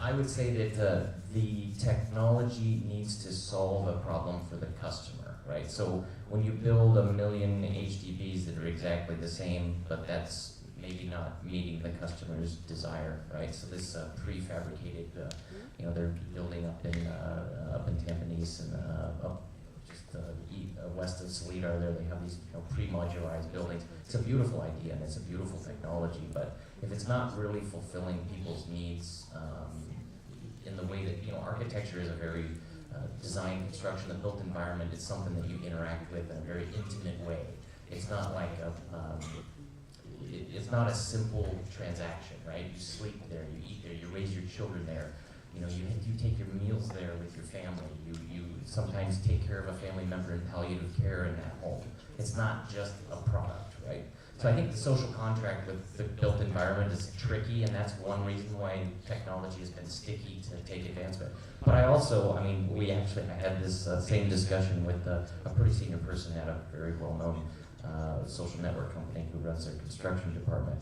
I would say that the technology needs to solve a problem for the customer, right? So when you build 1 million HDBs that are exactly the same, but that's maybe not meeting the customer's desire, right? So this prefabricated, they're building up in Tampines and up just west of Salida there, they have these pre-modularized buildings. It's a beautiful idea and it's a beautiful technology, but if it's not really fulfilling people's needs in the way that, architecture is a very design, construction, the built environment is something that you interact with in a very intimate way. It's not like it's not a simple transaction, right? You sleep there, you eat there, you raise your children there. You take your meals there with your family. You sometimes take care of a family member in palliative care in that home. It's not just a product, right? So I think the social contract with the built environment is tricky, and that's one reason why technology has been sticky to take advancement. But I had this same discussion with a pretty senior person at a very well-known social network company who runs their construction department.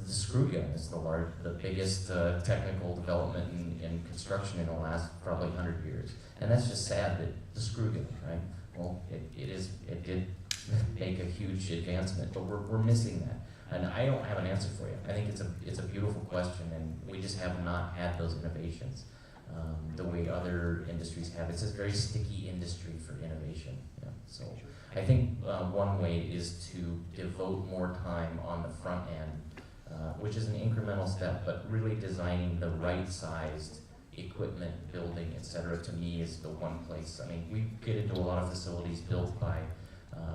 The screw gun is the biggest technical development in construction in the last probably 100 years. And that's just sad that the screw gun, right? Well, it did make a huge advancement, but we're missing that. And I don't have an answer for you. I think it's a beautiful question, and we just have not had those innovations the way other industries have. It's a very sticky industry for innovation. Yeah. So I think one way is to devote more time on the front end, which is an incremental step, but really designing the right-sized equipment, building, etc. to me is the one place. I mean, we get into a lot of facilities built by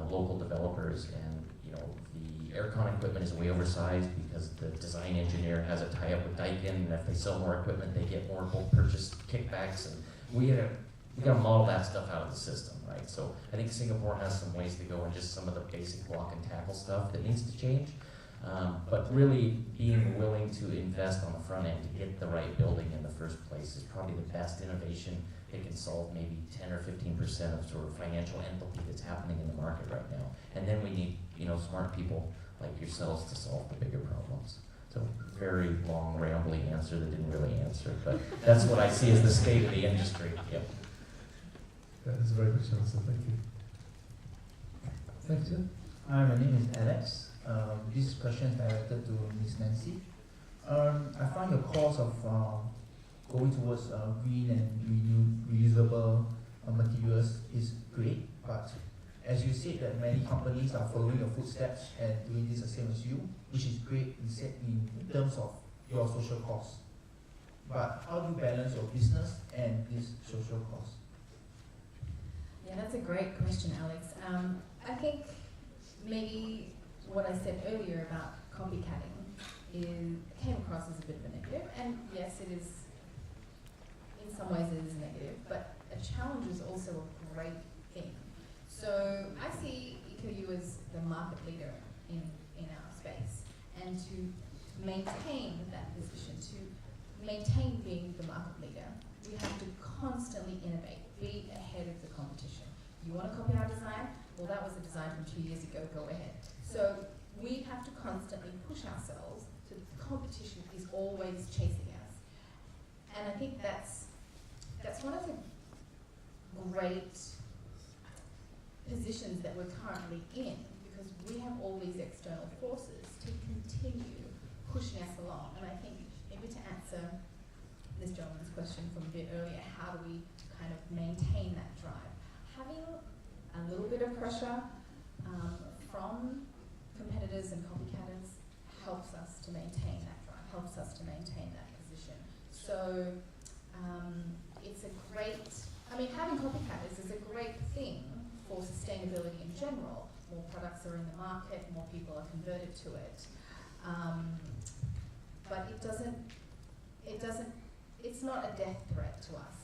local developers, and the aircon equipment is way oversized because the design engineer has a tie-up with Daikin, and if they sell more equipment, they get more bulk purchase kickbacks. And we had a we got to model that stuff out of the system, right? So I think Singapore has some ways to go and just some of the basic block and tackle stuff that needs to change. But really being willing to invest on the front end to get the right building in the first place is probably the best innovation. It can solve maybe 10 or 15% of sort of financial enthalpy that's happening in the market right now. And then we need, smart people like yourselves to solve the bigger problems. So very long, rambling answer that didn't really answer, but that's what I see as the state of the industry. Yep. That is a very good answer. Thank you. Thank you. Hi, my name is Alex. This question is directed to Ms. Nancy. I find your cause of going towards green and reusable materials is great, but as you said that many companies are following your footsteps and doing this the same as you, which is great in terms of your social costs. But how do you balance your business and this social cost? Yeah, that's a great question, Alex. I think maybe what I said earlier about copycatting came across as a bit of a negative, and yes, it is, in some ways it is negative, but a challenge is also a great thing. So I see EcoU as the market leader in our space, and to maintain that position, to maintain being the market leader, we have to constantly innovate, be ahead of the competition. You want to copy our design? Well, that was a design from 2 years ago, go ahead. So we have to constantly push ourselves, so the competition is always chasing us. And I think that's one of the great positions that we're currently in, because we have all these external forces to continue pushing us along. And I think maybe to answer this gentleman's question from a bit earlier, how do we kind of maintain that drive? Having a little bit of pressure from competitors and copycatters helps us to maintain that drive, helps us to maintain that position. So it's a great, having copycatters is a great thing for sustainability in general. More products are in the market, more people are converted to it. But it's not a death threat to us.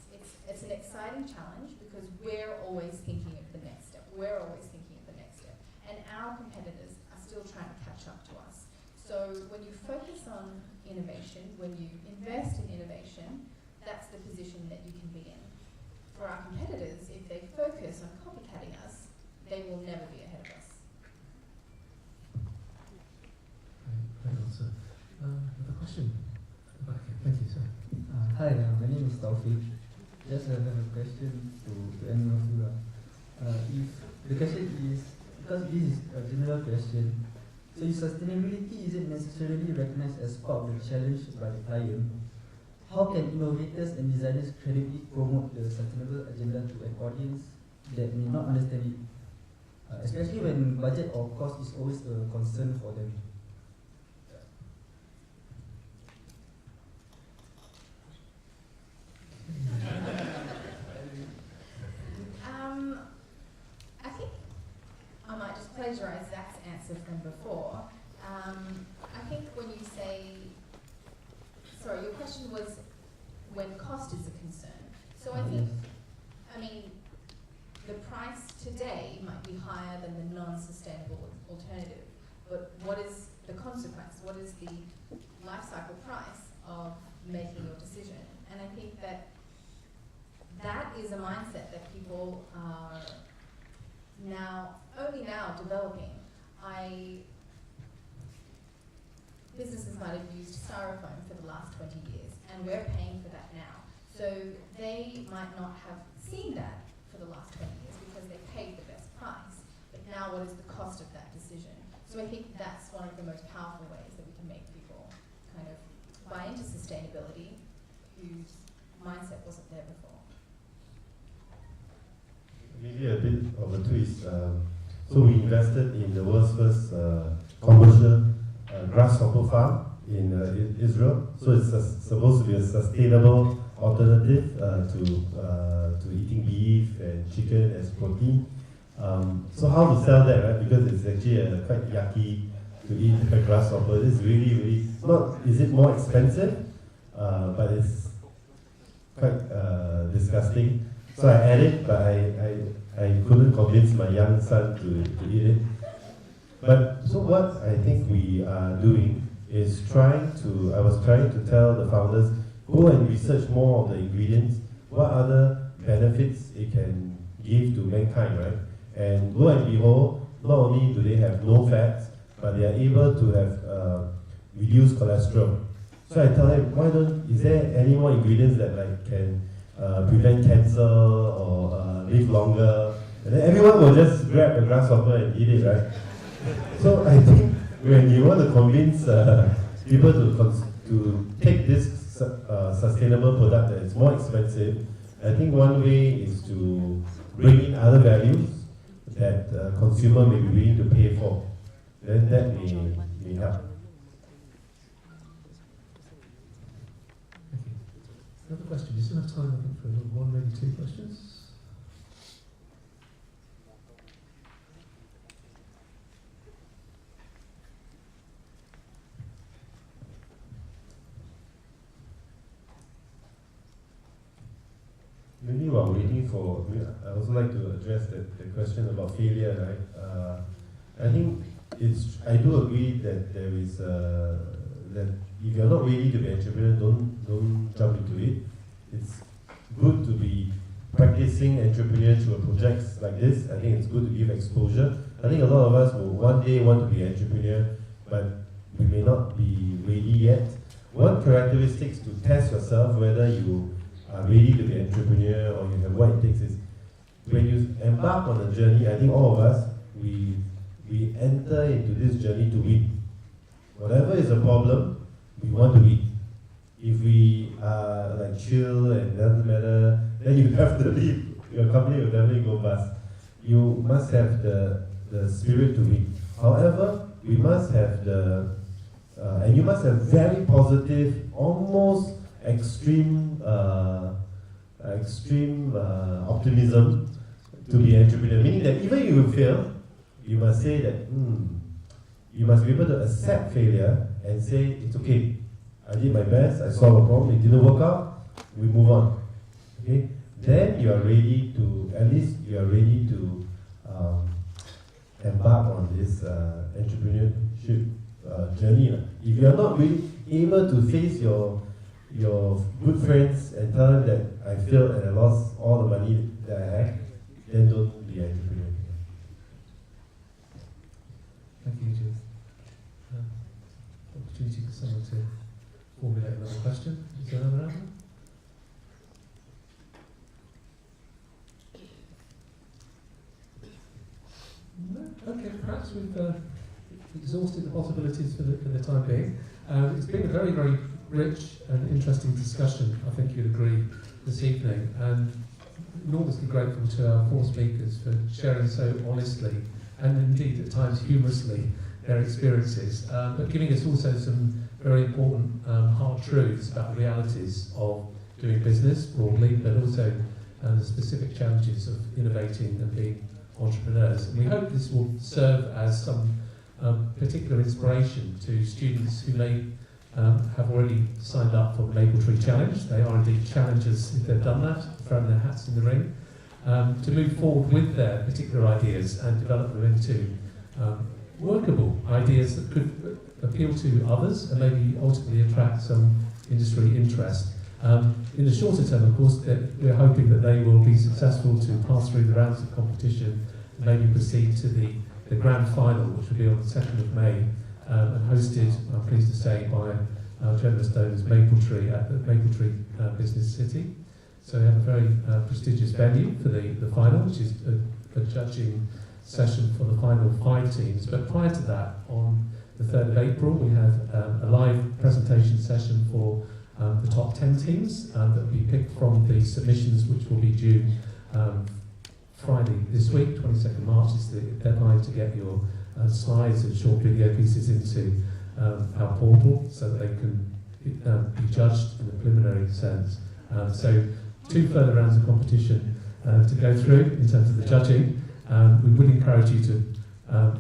It's an exciting challenge because we're always thinking of the next step. We're always thinking of the next step. And our competitors are still trying to catch up to us. So when you focus on innovation, when you invest in innovation, that's the position that you can be in. For our competitors, if they focus on copycatting us, they will never be ahead of us. Great answer. Another question? Okay, thank you, sir. Hi, my name is Taufik. Just have a question to any of you. If the question is, because this is a general question, so if sustainability isn't necessarily recognized as part of the challenge by the client, how can innovators and designers credibly promote the sustainable agenda to an audience that may not understand it, especially when budget or cost is always a concern for them? I think I might just plagiarize Zach's answer from before. I think when you say, sorry, your question was when cost is a concern. So I think, the price today might be higher than the non-sustainable alternative, but what is the consequence? What is the life cycle price of making your decision? And I think that is a mindset that people are only now developing. Businesses might have used styrofoam for the last 20 years, and we're paying for that now. So they might not have seen that for the last 20 years because they paid the best price. But now what is the cost of that decision? So I think that's one of the most powerful ways that we can make people kind of buy into sustainability whose mindset wasn't there before. Maybe a bit of a twist. So we invested in the world's first commercial grasshopper farm in Israel. So it's supposed to be a sustainable alternative to eating beef and chicken as protein. So how to sell that, right? Because it's actually quite yucky to eat a grasshopper. It's really not. Is it more expensive? But it's quite disgusting. So I ate it, but I couldn't convince my young son to eat it. But so what I think we are doing is I was trying to tell the founders, go and research more of the ingredients, what other benefits it can give to mankind, right? And lo and behold, not only do they have no fats, but they are able to have reduced cholesterol. So I tell them, is there any more ingredients that can prevent cancer or live longer? And then everyone will just grab a grasshopper and eat it, right? So I think when you want to convince people to take this sustainable product that is more expensive, I think one way is to bring in other values that consumer may be willing to pay for. Then that may help. Another question. You still have time, I think, for one, maybe two questions. Maybe while waiting for, I also like to address the question about failure, right? I think I do agree that there is that if you're not ready to be an entrepreneur, don't jump into it. It's good to be practicing entrepreneurship projects like this. I think it's good to give exposure. I think a lot of us will one day want to be an entrepreneur, but we may not be ready yet. One characteristic to test yourself whether you are ready to be an entrepreneur or you have what it takes is when you embark on a journey, I think all of us, we enter into this journey to win. Whatever is a problem, we want to win. If we are chill and doesn't matter, then you have to leave. Your company will definitely go bust. You must have the spirit to win. However, we must have and you must have very positive, almost extreme optimism to be an entrepreneur. Meaning that even if you fail, you must say that, you must be able to accept failure and say, it's okay. I did my best, I solved a problem, it didn't work out, we move on. Okay? Then you are ready to, at least you are ready to embark on this entrepreneurship journey. If you are not really able to face your good friends and tell them that I failed and I lost all the money that I had, then don't be an entrepreneur. Thank you, Eugene. Opportunity for someone to formulate another question. Is there another answer? No? Okay, perhaps we've exhausted the possibilities for the time being. It's been a very, very rich and interesting discussion, I think you'd agree, this evening, and enormously grateful to our four speakers for sharing so honestly and indeed at times humorously their experiences, but giving us also some very important hard truths about the realities of doing business broadly, but also the specific challenges of innovating and being entrepreneurs. And we hope this will serve as some particular inspiration to students who may have already signed up for the Mapletree Challenge. They are indeed challengers if they've done that, throwing their hats in the ring, to move forward with their particular ideas and develop them into workable ideas that could appeal to others and maybe ultimately attract some industry interest. In the shorter term, of course, we're hoping that they will be successful to pass through the rounds of competition and maybe proceed to the grand final, which will be on the 2nd of May, and hosted, I'm pleased to say, by our generous donors Mapletree at the Mapletree Business City. So we have a very prestigious venue for the final, which is a judging session for the final 5 teams. But prior to that, on the 3rd of April, we have a live presentation session for the top 10 teams that will be picked from the submissions, which will be due Friday this week. 22nd March is the deadline to get your slides and short video pieces into our portal so that they can be judged in a preliminary sense. So 2 further rounds of competition to go through in terms of the judging. We would encourage you to,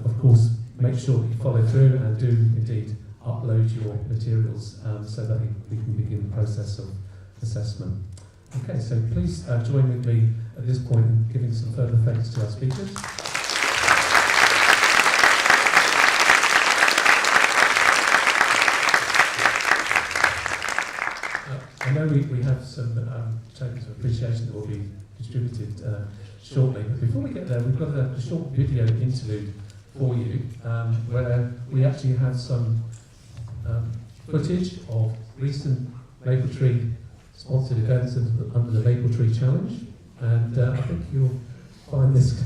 of course, make sure that you follow through and do indeed upload your materials so that we can begin the process of assessment. Okay, so please join with me at this point in giving some further thanks to our speakers. I know we have some tokens of appreciation that will be distributed shortly, but before we get there, we've got a short video interlude for you where we actually have some footage of recent Mapletree sponsored events under the Mapletree Challenge, and I think you'll find this.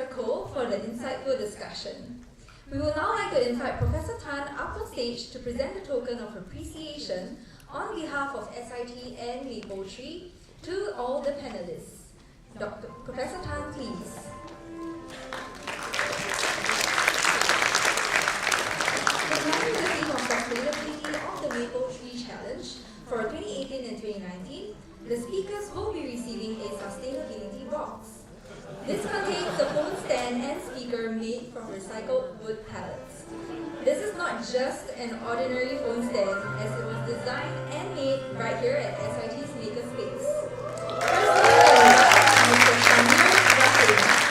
Cole for the insightful discussion. We would now like to invite Professor Tan up on stage to present a token of appreciation on behalf of SIT and Mapletree to all the panelists. Professor Tan, please. Igniting the theme of sustainability of the Mapletree Challenge for 2018 and 2019, the speakers will be receiving a sustainability box. This contains the phone stand and speaker made from recycled wood pallets. This is not just an ordinary phone stand, as it was designed and made right here at SIT's Makerspace. Mr. Shamir Rahim.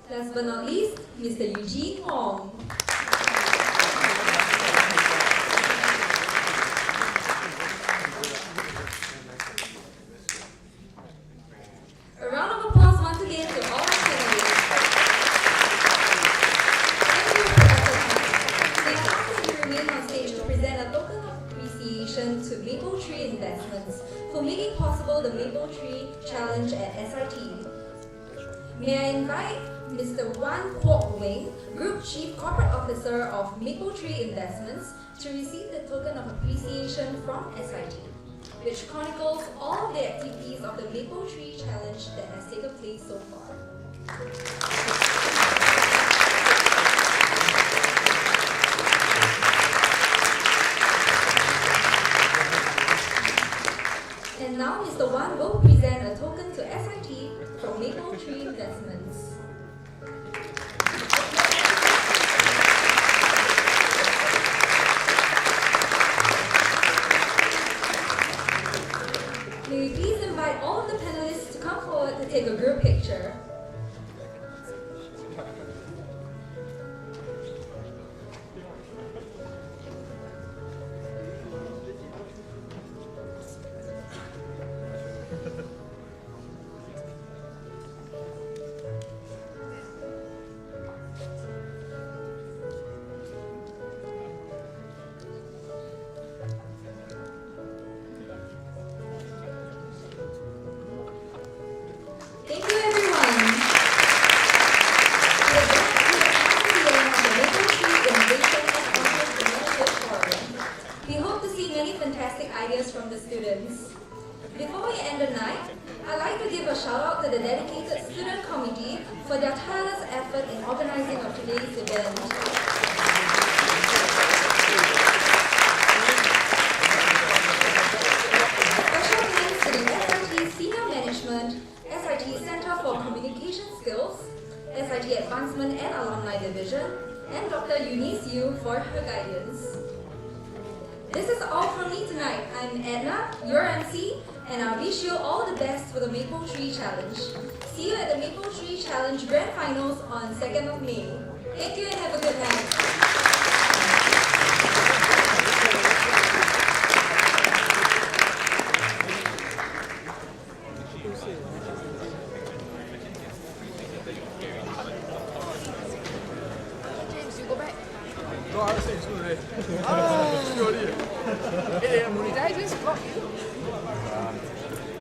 Last but not least, Mr. Eugene Wong. A round of applause once again to all our panelists. Thank you, Professor Tan. They asked us to remain on stage to present a token of appreciation to Mapletree Investments for making possible the Challenge at SIT. May I invite Mr. Wong, Group Chief Corporate Officer of Mapletree Investments, to receive the token of appreciation from SIT, which chronicles all of the activities of the Mapletree Challenge that has taken place so far. And now Mr. Wong will present a token to SIT from Mapletree Investments. May we please invite all of the panelists to come forward to take a group picture. Thank you, everyone. We hope to see many fantastic ideas from the students. Before we end the night, I'd like to give a shout out to the dedicated student committee for their tireless effort in organizing of today's event. Special thanks to the SIT Senior Management, SIT Center for Communication Skills, SIT Advancement and Alumni Division, and Dr. Eunice Yu for her guidance. This is all from me tonight. I'm Edna, your MC, and I wish you all the best for the Mapletree Challenge. See you at the Mapletree Challenge Grand Finals on 2nd of May. Thank you and have a good night. Go out and say it's good. Ah, it's good. 8 a.m. morning. Did I just block you?